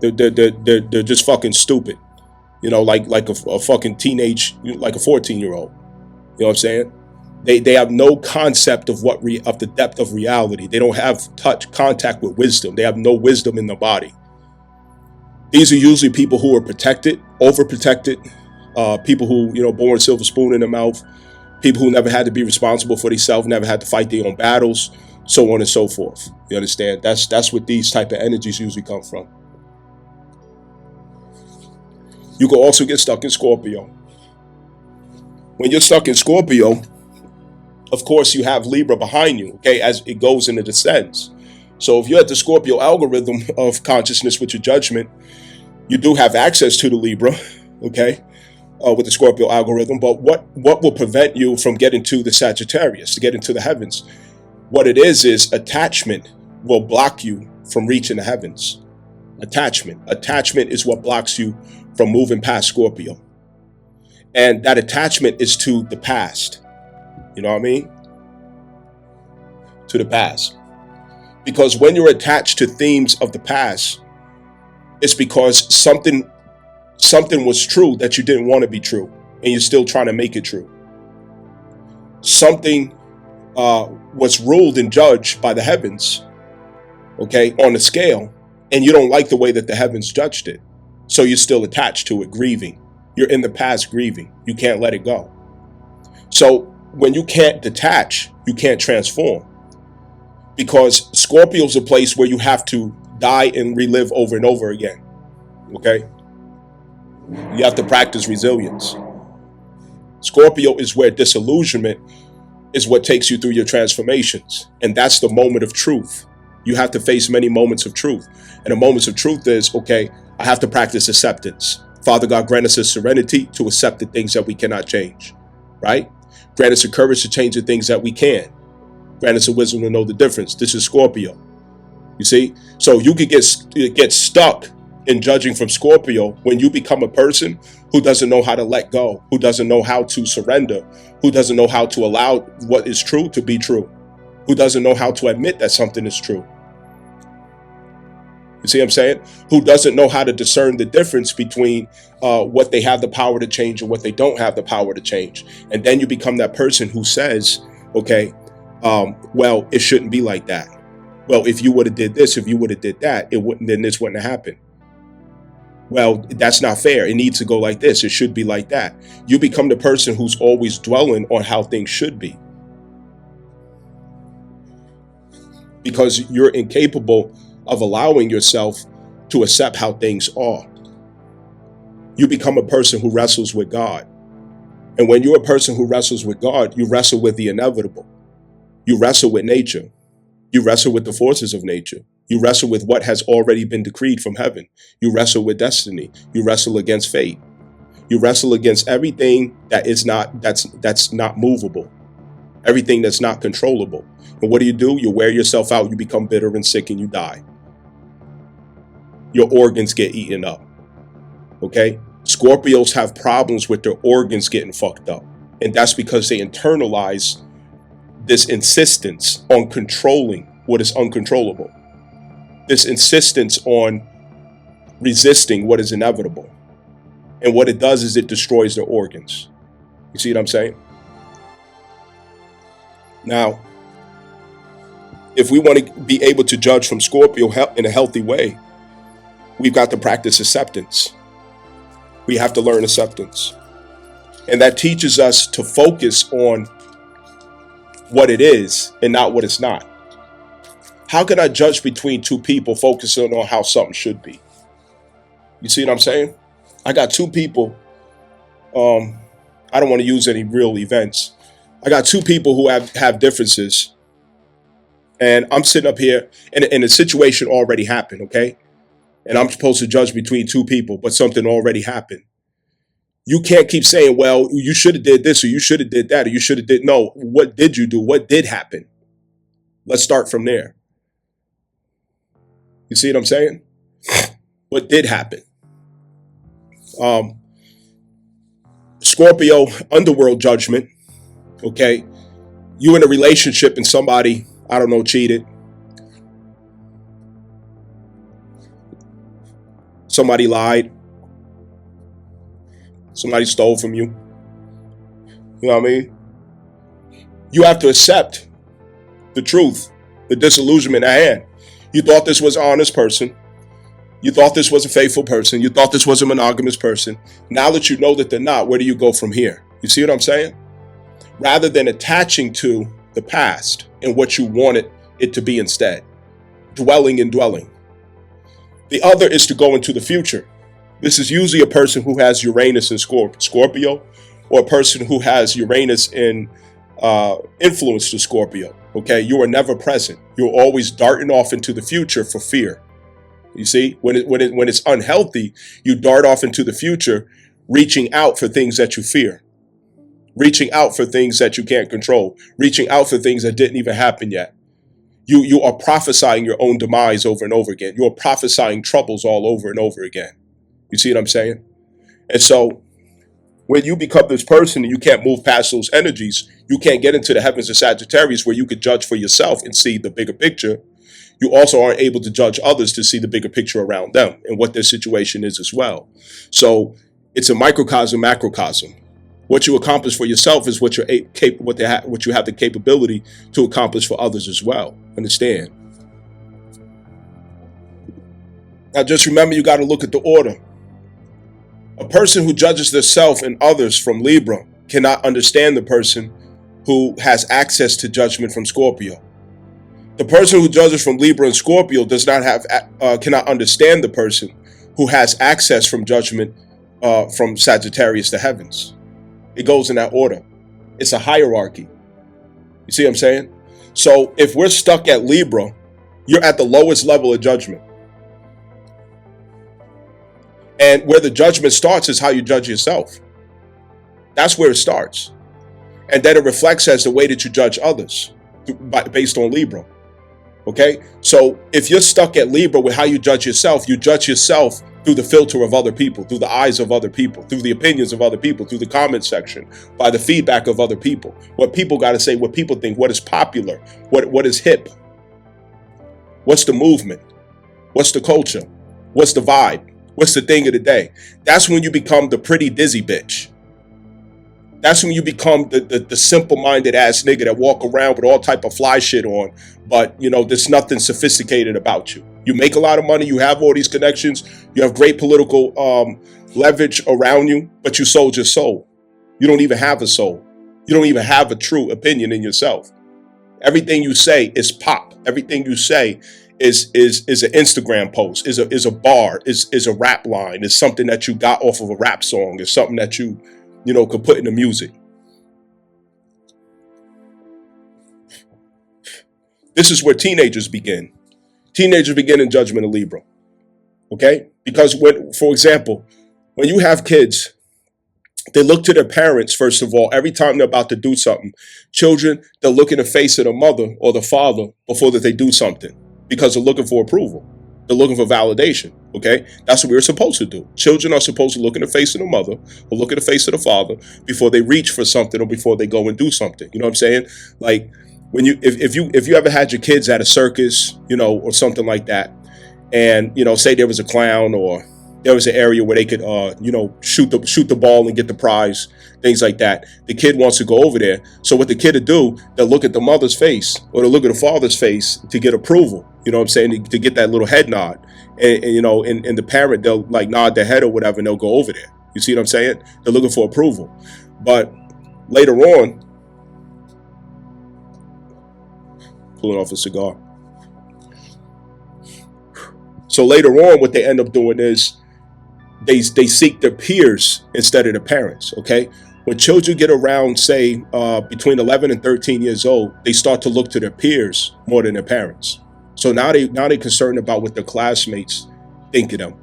They're just fucking stupid. You know, like a fucking teenage, like a 14-year-old. You know what I'm saying? They have no concept of of the depth of reality. They don't have contact with wisdom. They have no wisdom in the body. These are usually people who are protected, overprotected, people who, you know, born silver spoon in their mouth, people who never had to be responsible for themselves, never had to fight their own battles, so on and so forth. You understand? That's what these type of energies usually come from. You can also get stuck in Scorpio. When you're stuck in Scorpio, of course, you have Libra behind you, okay, as it goes and it descends. So if you're at the Scorpio algorithm of consciousness with your judgment, you do have access to the Libra, okay, with the Scorpio algorithm. But what will prevent you from getting to the Sagittarius, to get into the heavens? What it is attachment will block you from reaching the heavens. Attachment is what blocks you from moving past Scorpio. And that attachment is to the past. You know what I mean? To the past. Because when you're attached to themes of the past, it's because something was true that you didn't want to be true, and you're still trying to make it true. something was ruled and judged by the heavens, okay, on the scale, and you don't like the way that the heavens judged it. So you're still attached to it, grieving. You're in the past grieving. You can't let it go. So when you can't detach, you can't transform. Because Scorpio's a place where you have to die and relive over and over again. Okay? You have to practice resilience. Scorpio is where disillusionment is what takes you through your transformations. And that's the moment of truth. You have to face many moments of truth. And the moments of truth is, okay, I have to practice acceptance. Father God, grant us a serenity to accept the things that we cannot change, right? Grant us the courage to change the things that we can. Grant us a wisdom to know the difference. This is Scorpio. You see? So you could get stuck in judging from Scorpio when you become a person who doesn't know how to let go, who doesn't know how to surrender, who doesn't know how to allow what is true to be true, who doesn't know how to admit that something is true. You see what I'm saying? Who doesn't know how to discern the difference between what they have the power to change and what they don't have the power to change. And then you become that person who says, okay, well, it shouldn't be like that. Well, if you would have did this, if you would have did that, then this wouldn't have happened. Well, that's not fair. It needs to go like this. It should be like that. You become the person who's always dwelling on how things should be. Because you're incapable of allowing yourself to accept how things are. You become a person who wrestles with God. And when you're a person who wrestles with God, you wrestle with the inevitable. You wrestle with nature. You wrestle with the forces of nature. You wrestle with what has already been decreed from heaven. You wrestle with destiny. You wrestle against fate. You wrestle against everything that's not movable. Everything that's not controllable. And what do? You wear yourself out. You become bitter and sick and you die. Your organs get eaten up. Okay? Scorpios have problems with their organs getting fucked up. And that's because they internalize this insistence on controlling what is uncontrollable. This insistence on resisting what is inevitable. And what it does is it destroys their organs. You see what I'm saying? Now, if we want to be able to judge from Scorpio in a healthy way, we've got to practice acceptance. We have to learn acceptance. And that teaches us to focus on what it is and not what it's not. How can I judge between two people focusing on how something should be? You see what I'm saying? I got two people. I don't want to use any real events. I got two people who have differences. And I'm sitting up here and the situation already happened, okay? And I'm supposed to judge between two people, but something already happened. You can't keep saying, well, you should have did this or you should have did that or you should have did. No, what did you do? What did happen? Let's start from there. You see what I'm saying? What did happen? Scorpio, underworld judgment. Okay. You in a relationship and somebody, I don't know, cheated. Somebody lied. Somebody stole from you. You know what I mean? You have to accept the truth, the disillusionment at hand. You thought this was an honest person. You thought this was a faithful person. You thought this was a monogamous person. Now that you know that they're not, where do you go from here? You see what I'm saying? Rather than attaching to the past and what you wanted it to be instead. Dwelling and dwelling. The other is to go into the future. This is usually a person who has Uranus in Scorpio, or a person who has Uranus in influence to Scorpio. Okay, you are never present. You're always darting off into the future for fear. You see, when it's unhealthy, you dart off into the future, reaching out for things that you fear, reaching out for things that you can't control, reaching out for things that didn't even happen yet. You are prophesying your own demise over and over again. You are prophesying troubles all over and over again. You see what I'm saying? And so when you become this person and you can't move past those energies, you can't get into the heavens of Sagittarius where you could judge for yourself and see the bigger picture. You also aren't able to judge others to see the bigger picture around them and what their situation is as well. So it's a microcosm, macrocosm. What you accomplish for yourself is what what you have the capability to accomplish for others as well. Understand? Now, just remember, you got to look at the order. A person who judges themselves and others from Libra cannot understand the person who has access to judgment from Scorpio. The person who judges from Libra and Scorpio cannot understand the person who has access from judgment from Sagittarius to heavens. It goes in that order. It's a hierarchy. You see what I'm saying? So if we're stuck at Libra, you're at the lowest level of judgment. And where the judgment starts is how you judge yourself. That's where it starts. And then it reflects as the way that you judge others based on Libra. Okay? So if you're stuck at Libra with how you judge yourself through the filter of other people, through the eyes of other people, through the opinions of other people, through the comment section, by the feedback of other people. What people got to say, what people think, what is popular, what is hip, what's the movement, what's the culture, what's the vibe, what's the thing of the day. That's when you become the pretty dizzy bitch. That's when you become the simple-minded ass nigga that walk around with all type of fly shit on, but there's nothing sophisticated about you. You make a lot of money, you have all these connections, you have great political leverage around you, but you sold your soul. You don't even have a soul. You don't even have a true opinion in yourself. Everything you say is pop. Everything you say is an Instagram post, is a bar, is a rap line, is something that you got off of a rap song, is something that you could put in the music. This is where teenagers begin. Teenagers begin in judgment of Libra. Okay? Because for example, when you have kids, they look to their parents, first of all, every time they're about to do something. Children, they'll look in the face of the mother or the father before that they do something because they're looking for approval. They're looking for validation, okay? That's what we're supposed to do. Children are supposed to look in the face of the mother or look in the face of the father before they reach for something or before they go and do something. You know what I'm saying? Like when if you ever had your kids at a circus, or something like that, and say there was a clown or there was an area where they could shoot the ball and get the prize, things like that. The kid wants to go over there. So what the kid will do, they'll look at the mother's face or they'll look at the father's face to get approval. You know what I'm saying? To get that little head nod. And the parent, they'll like nod their head or whatever and they'll go over there. You see what I'm saying? They're looking for approval. But later on, pulling off a cigar. So later on, what they end up doing is they seek their peers instead of their parents, okay? When children get around, say, between 11 and 13 years old, they start to look to their peers more than their parents. So now they're concerned about what their classmates think of them,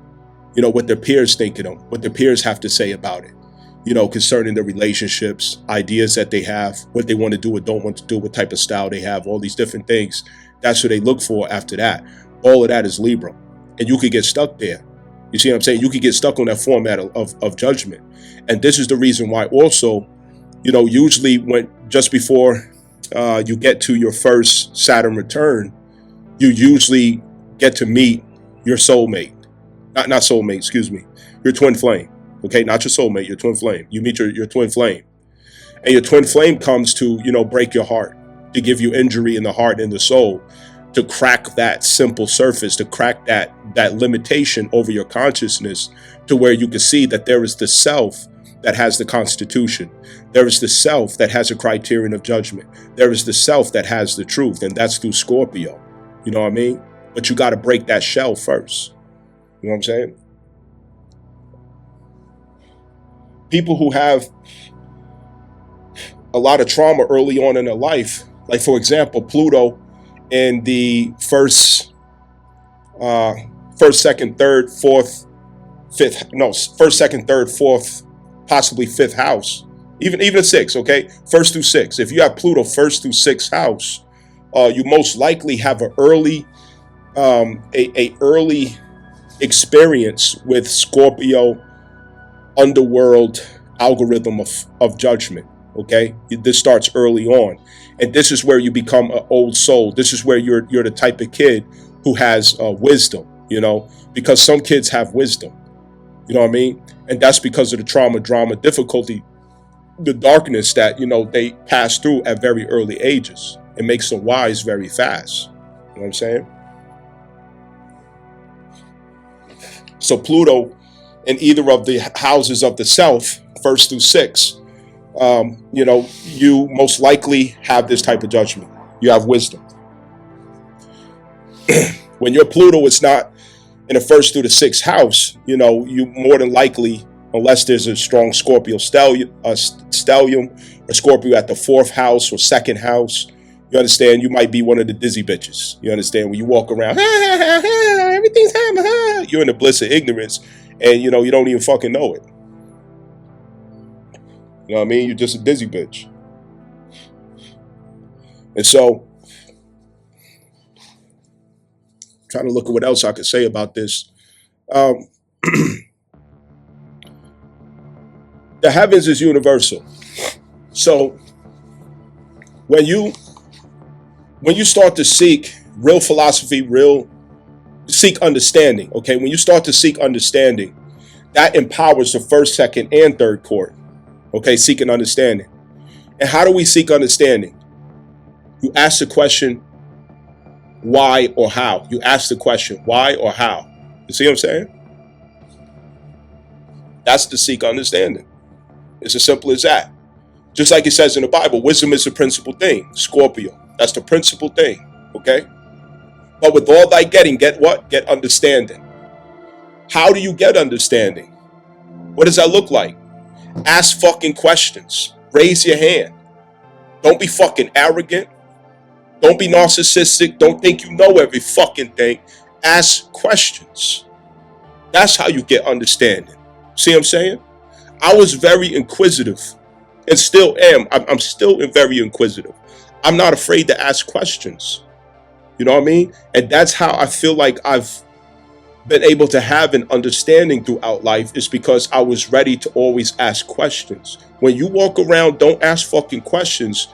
what their peers think of them, what their peers have to say about it, concerning their relationships, ideas that they have, what they want to do or don't want to do, what type of style they have, all these different things. That's what they look for after that. All of that is Libra. And you could get stuck there. You see what I'm saying? You could get stuck on that format of judgment. And this is the reason why also, usually just before you get to your first Saturn return, you usually get to meet your soulmate. Not soulmate, excuse me. Your twin flame. Okay, not your soulmate, your twin flame. You meet your twin flame. And your twin flame comes to, break your heart, to give you injury in the heart and the soul, to crack that simple surface, to crack that limitation over your consciousness to where you can see that there is the self that has the constitution. There is the self that has a criterion of judgment. There is the self that has the truth, and that's through Scorpio. You know what I mean? But you got to break that shell first. You know what I'm saying? People who have a lot of trauma early on in their life, like for example, Pluto in the first, second, third, fourth, possibly fifth house, even a sixth, okay? First through sixth. If you have Pluto first through sixth house, you most likely have an early experience with Scorpio underworld algorithm of judgment. Okay, this starts early on, and this is where you become an old soul. This is where you're the type of kid who has wisdom, because some kids have wisdom, you know what I mean? And that's because of the trauma, drama, difficulty the darkness that, they pass through at very early ages. It makes them wise very fast. You know what I'm saying? So Pluto in either of the houses of the self, 1st through 6, you most likely have this type of judgment. You have wisdom. When your Pluto is not in the 1st through the 6th house, you more than likely, unless there's a strong Scorpio stellium or Scorpio at the 4th house or 2nd house, you understand, you might be one of the dizzy bitches. You understand, when you walk around, everything's you're in the bliss of ignorance, and you don't even fucking know it. You know what I mean? You're just a dizzy bitch. And so, trying to look at what else I could say about this. The heavens is universal. So when you start to seek real philosophy, seek understanding, okay? When you start to seek understanding, that empowers the 1st, 2nd, and 3rd court, okay? Seeking understanding. And how do we seek understanding? You ask the question, why or how? You ask the question, why or how? You see what I'm saying? That's to seek understanding. It's as simple as that. Just like it says in the Bible, wisdom is the principal thing. Scorpio. That's the principal thing. Okay? But with all thy getting, get what? Get understanding. How do you get understanding? What does that look like? Ask fucking questions. Raise your hand. Don't be fucking arrogant. Don't be narcissistic. Don't think you know every fucking thing. Ask questions. That's how you get understanding. See what I'm saying? I was very inquisitive and still am. I'm still very inquisitive. I'm not afraid to ask questions. You know what I mean? And that's how I feel like I've been able to have an understanding throughout life, is because I was ready to always ask questions. When you walk around, don't ask fucking questions,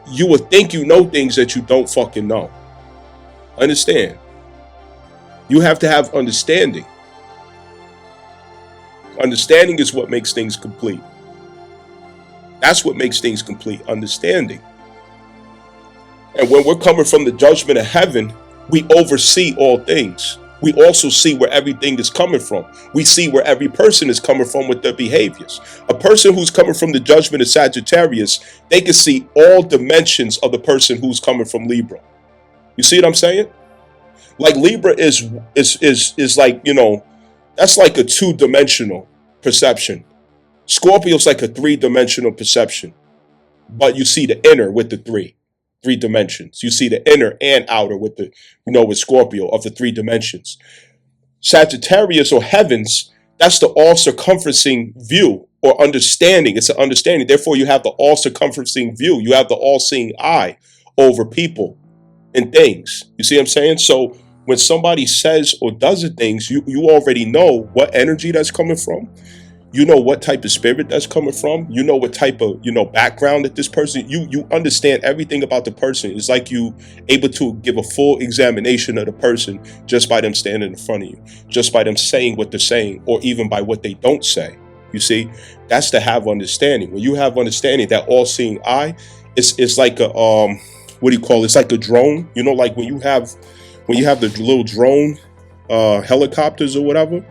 you will think you know things that you don't fucking know. Understand? You have to have understanding. Understanding is what makes things complete. That's what makes things complete, understanding. And when we're coming from the judgment of heaven, we oversee all things. We also see where everything is coming from. We see where every person is coming from with their behaviors. A person who's coming from the judgment of Sagittarius, they can see all dimensions of the person who's coming from Libra. You see what I'm saying? Like Libra is like, that's like a 2-dimensional perception. Scorpio's like a 3-dimensional perception. But you see the inner with the three dimensions. You see the inner and outer with the, with Scorpio of the 3 dimensions. Sagittarius or heavens, that's the all-circumferencing view or understanding. It's an understanding. Therefore, you have the all-circumferencing view. You have the all-seeing eye over people and things. You see what I'm saying? So when somebody says or does the things, you already know what energy that's coming from. You know what type of spirit that's coming from. You know what type of, background that this person, you understand everything about the person. It's like you able to give a full examination of the person just by them standing in front of you, just by them saying what they're saying, or even by what they don't say. You see, that's to have understanding. When you have understanding, that all-seeing eye, it's like a, what do you call it? It's like a drone, like when you have the little drone helicopters or whatever.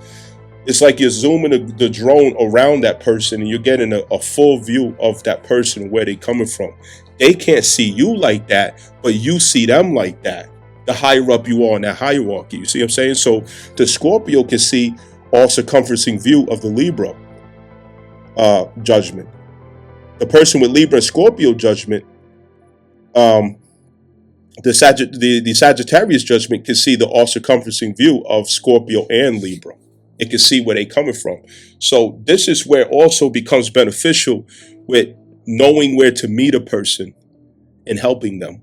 It's like you're zooming the drone around that person and you're getting a full view of that person, where they're coming from. They can't see you like that, but you see them like that. The higher up you are in that hierarchy. You see what I'm saying? So the Scorpio can see all circumferencing view of the Libra judgment. The person with Libra and Scorpio judgment, the Sagittarius judgment can see the all circumferencing view of Scorpio and Libra. It can see where they're coming from. So this is where also becomes beneficial with knowing where to meet a person and helping them.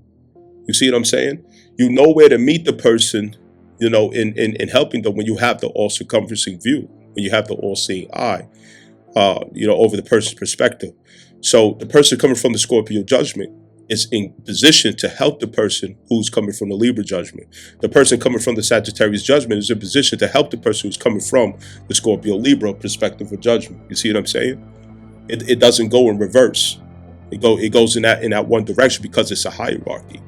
You see what I'm saying? You know where to meet the person, in helping them when you have the all circumferencing view, when you have the all-seeing eye, over the person's perspective. So the person coming from the Scorpio judgment is in position to help the person who's coming from the Libra judgment. The person coming from the Sagittarius judgment is in position to help the person who's coming from the Scorpio Libra perspective of judgment. You see what I'm saying? It doesn't go in reverse. It goes in that one direction because it's a hierarchy.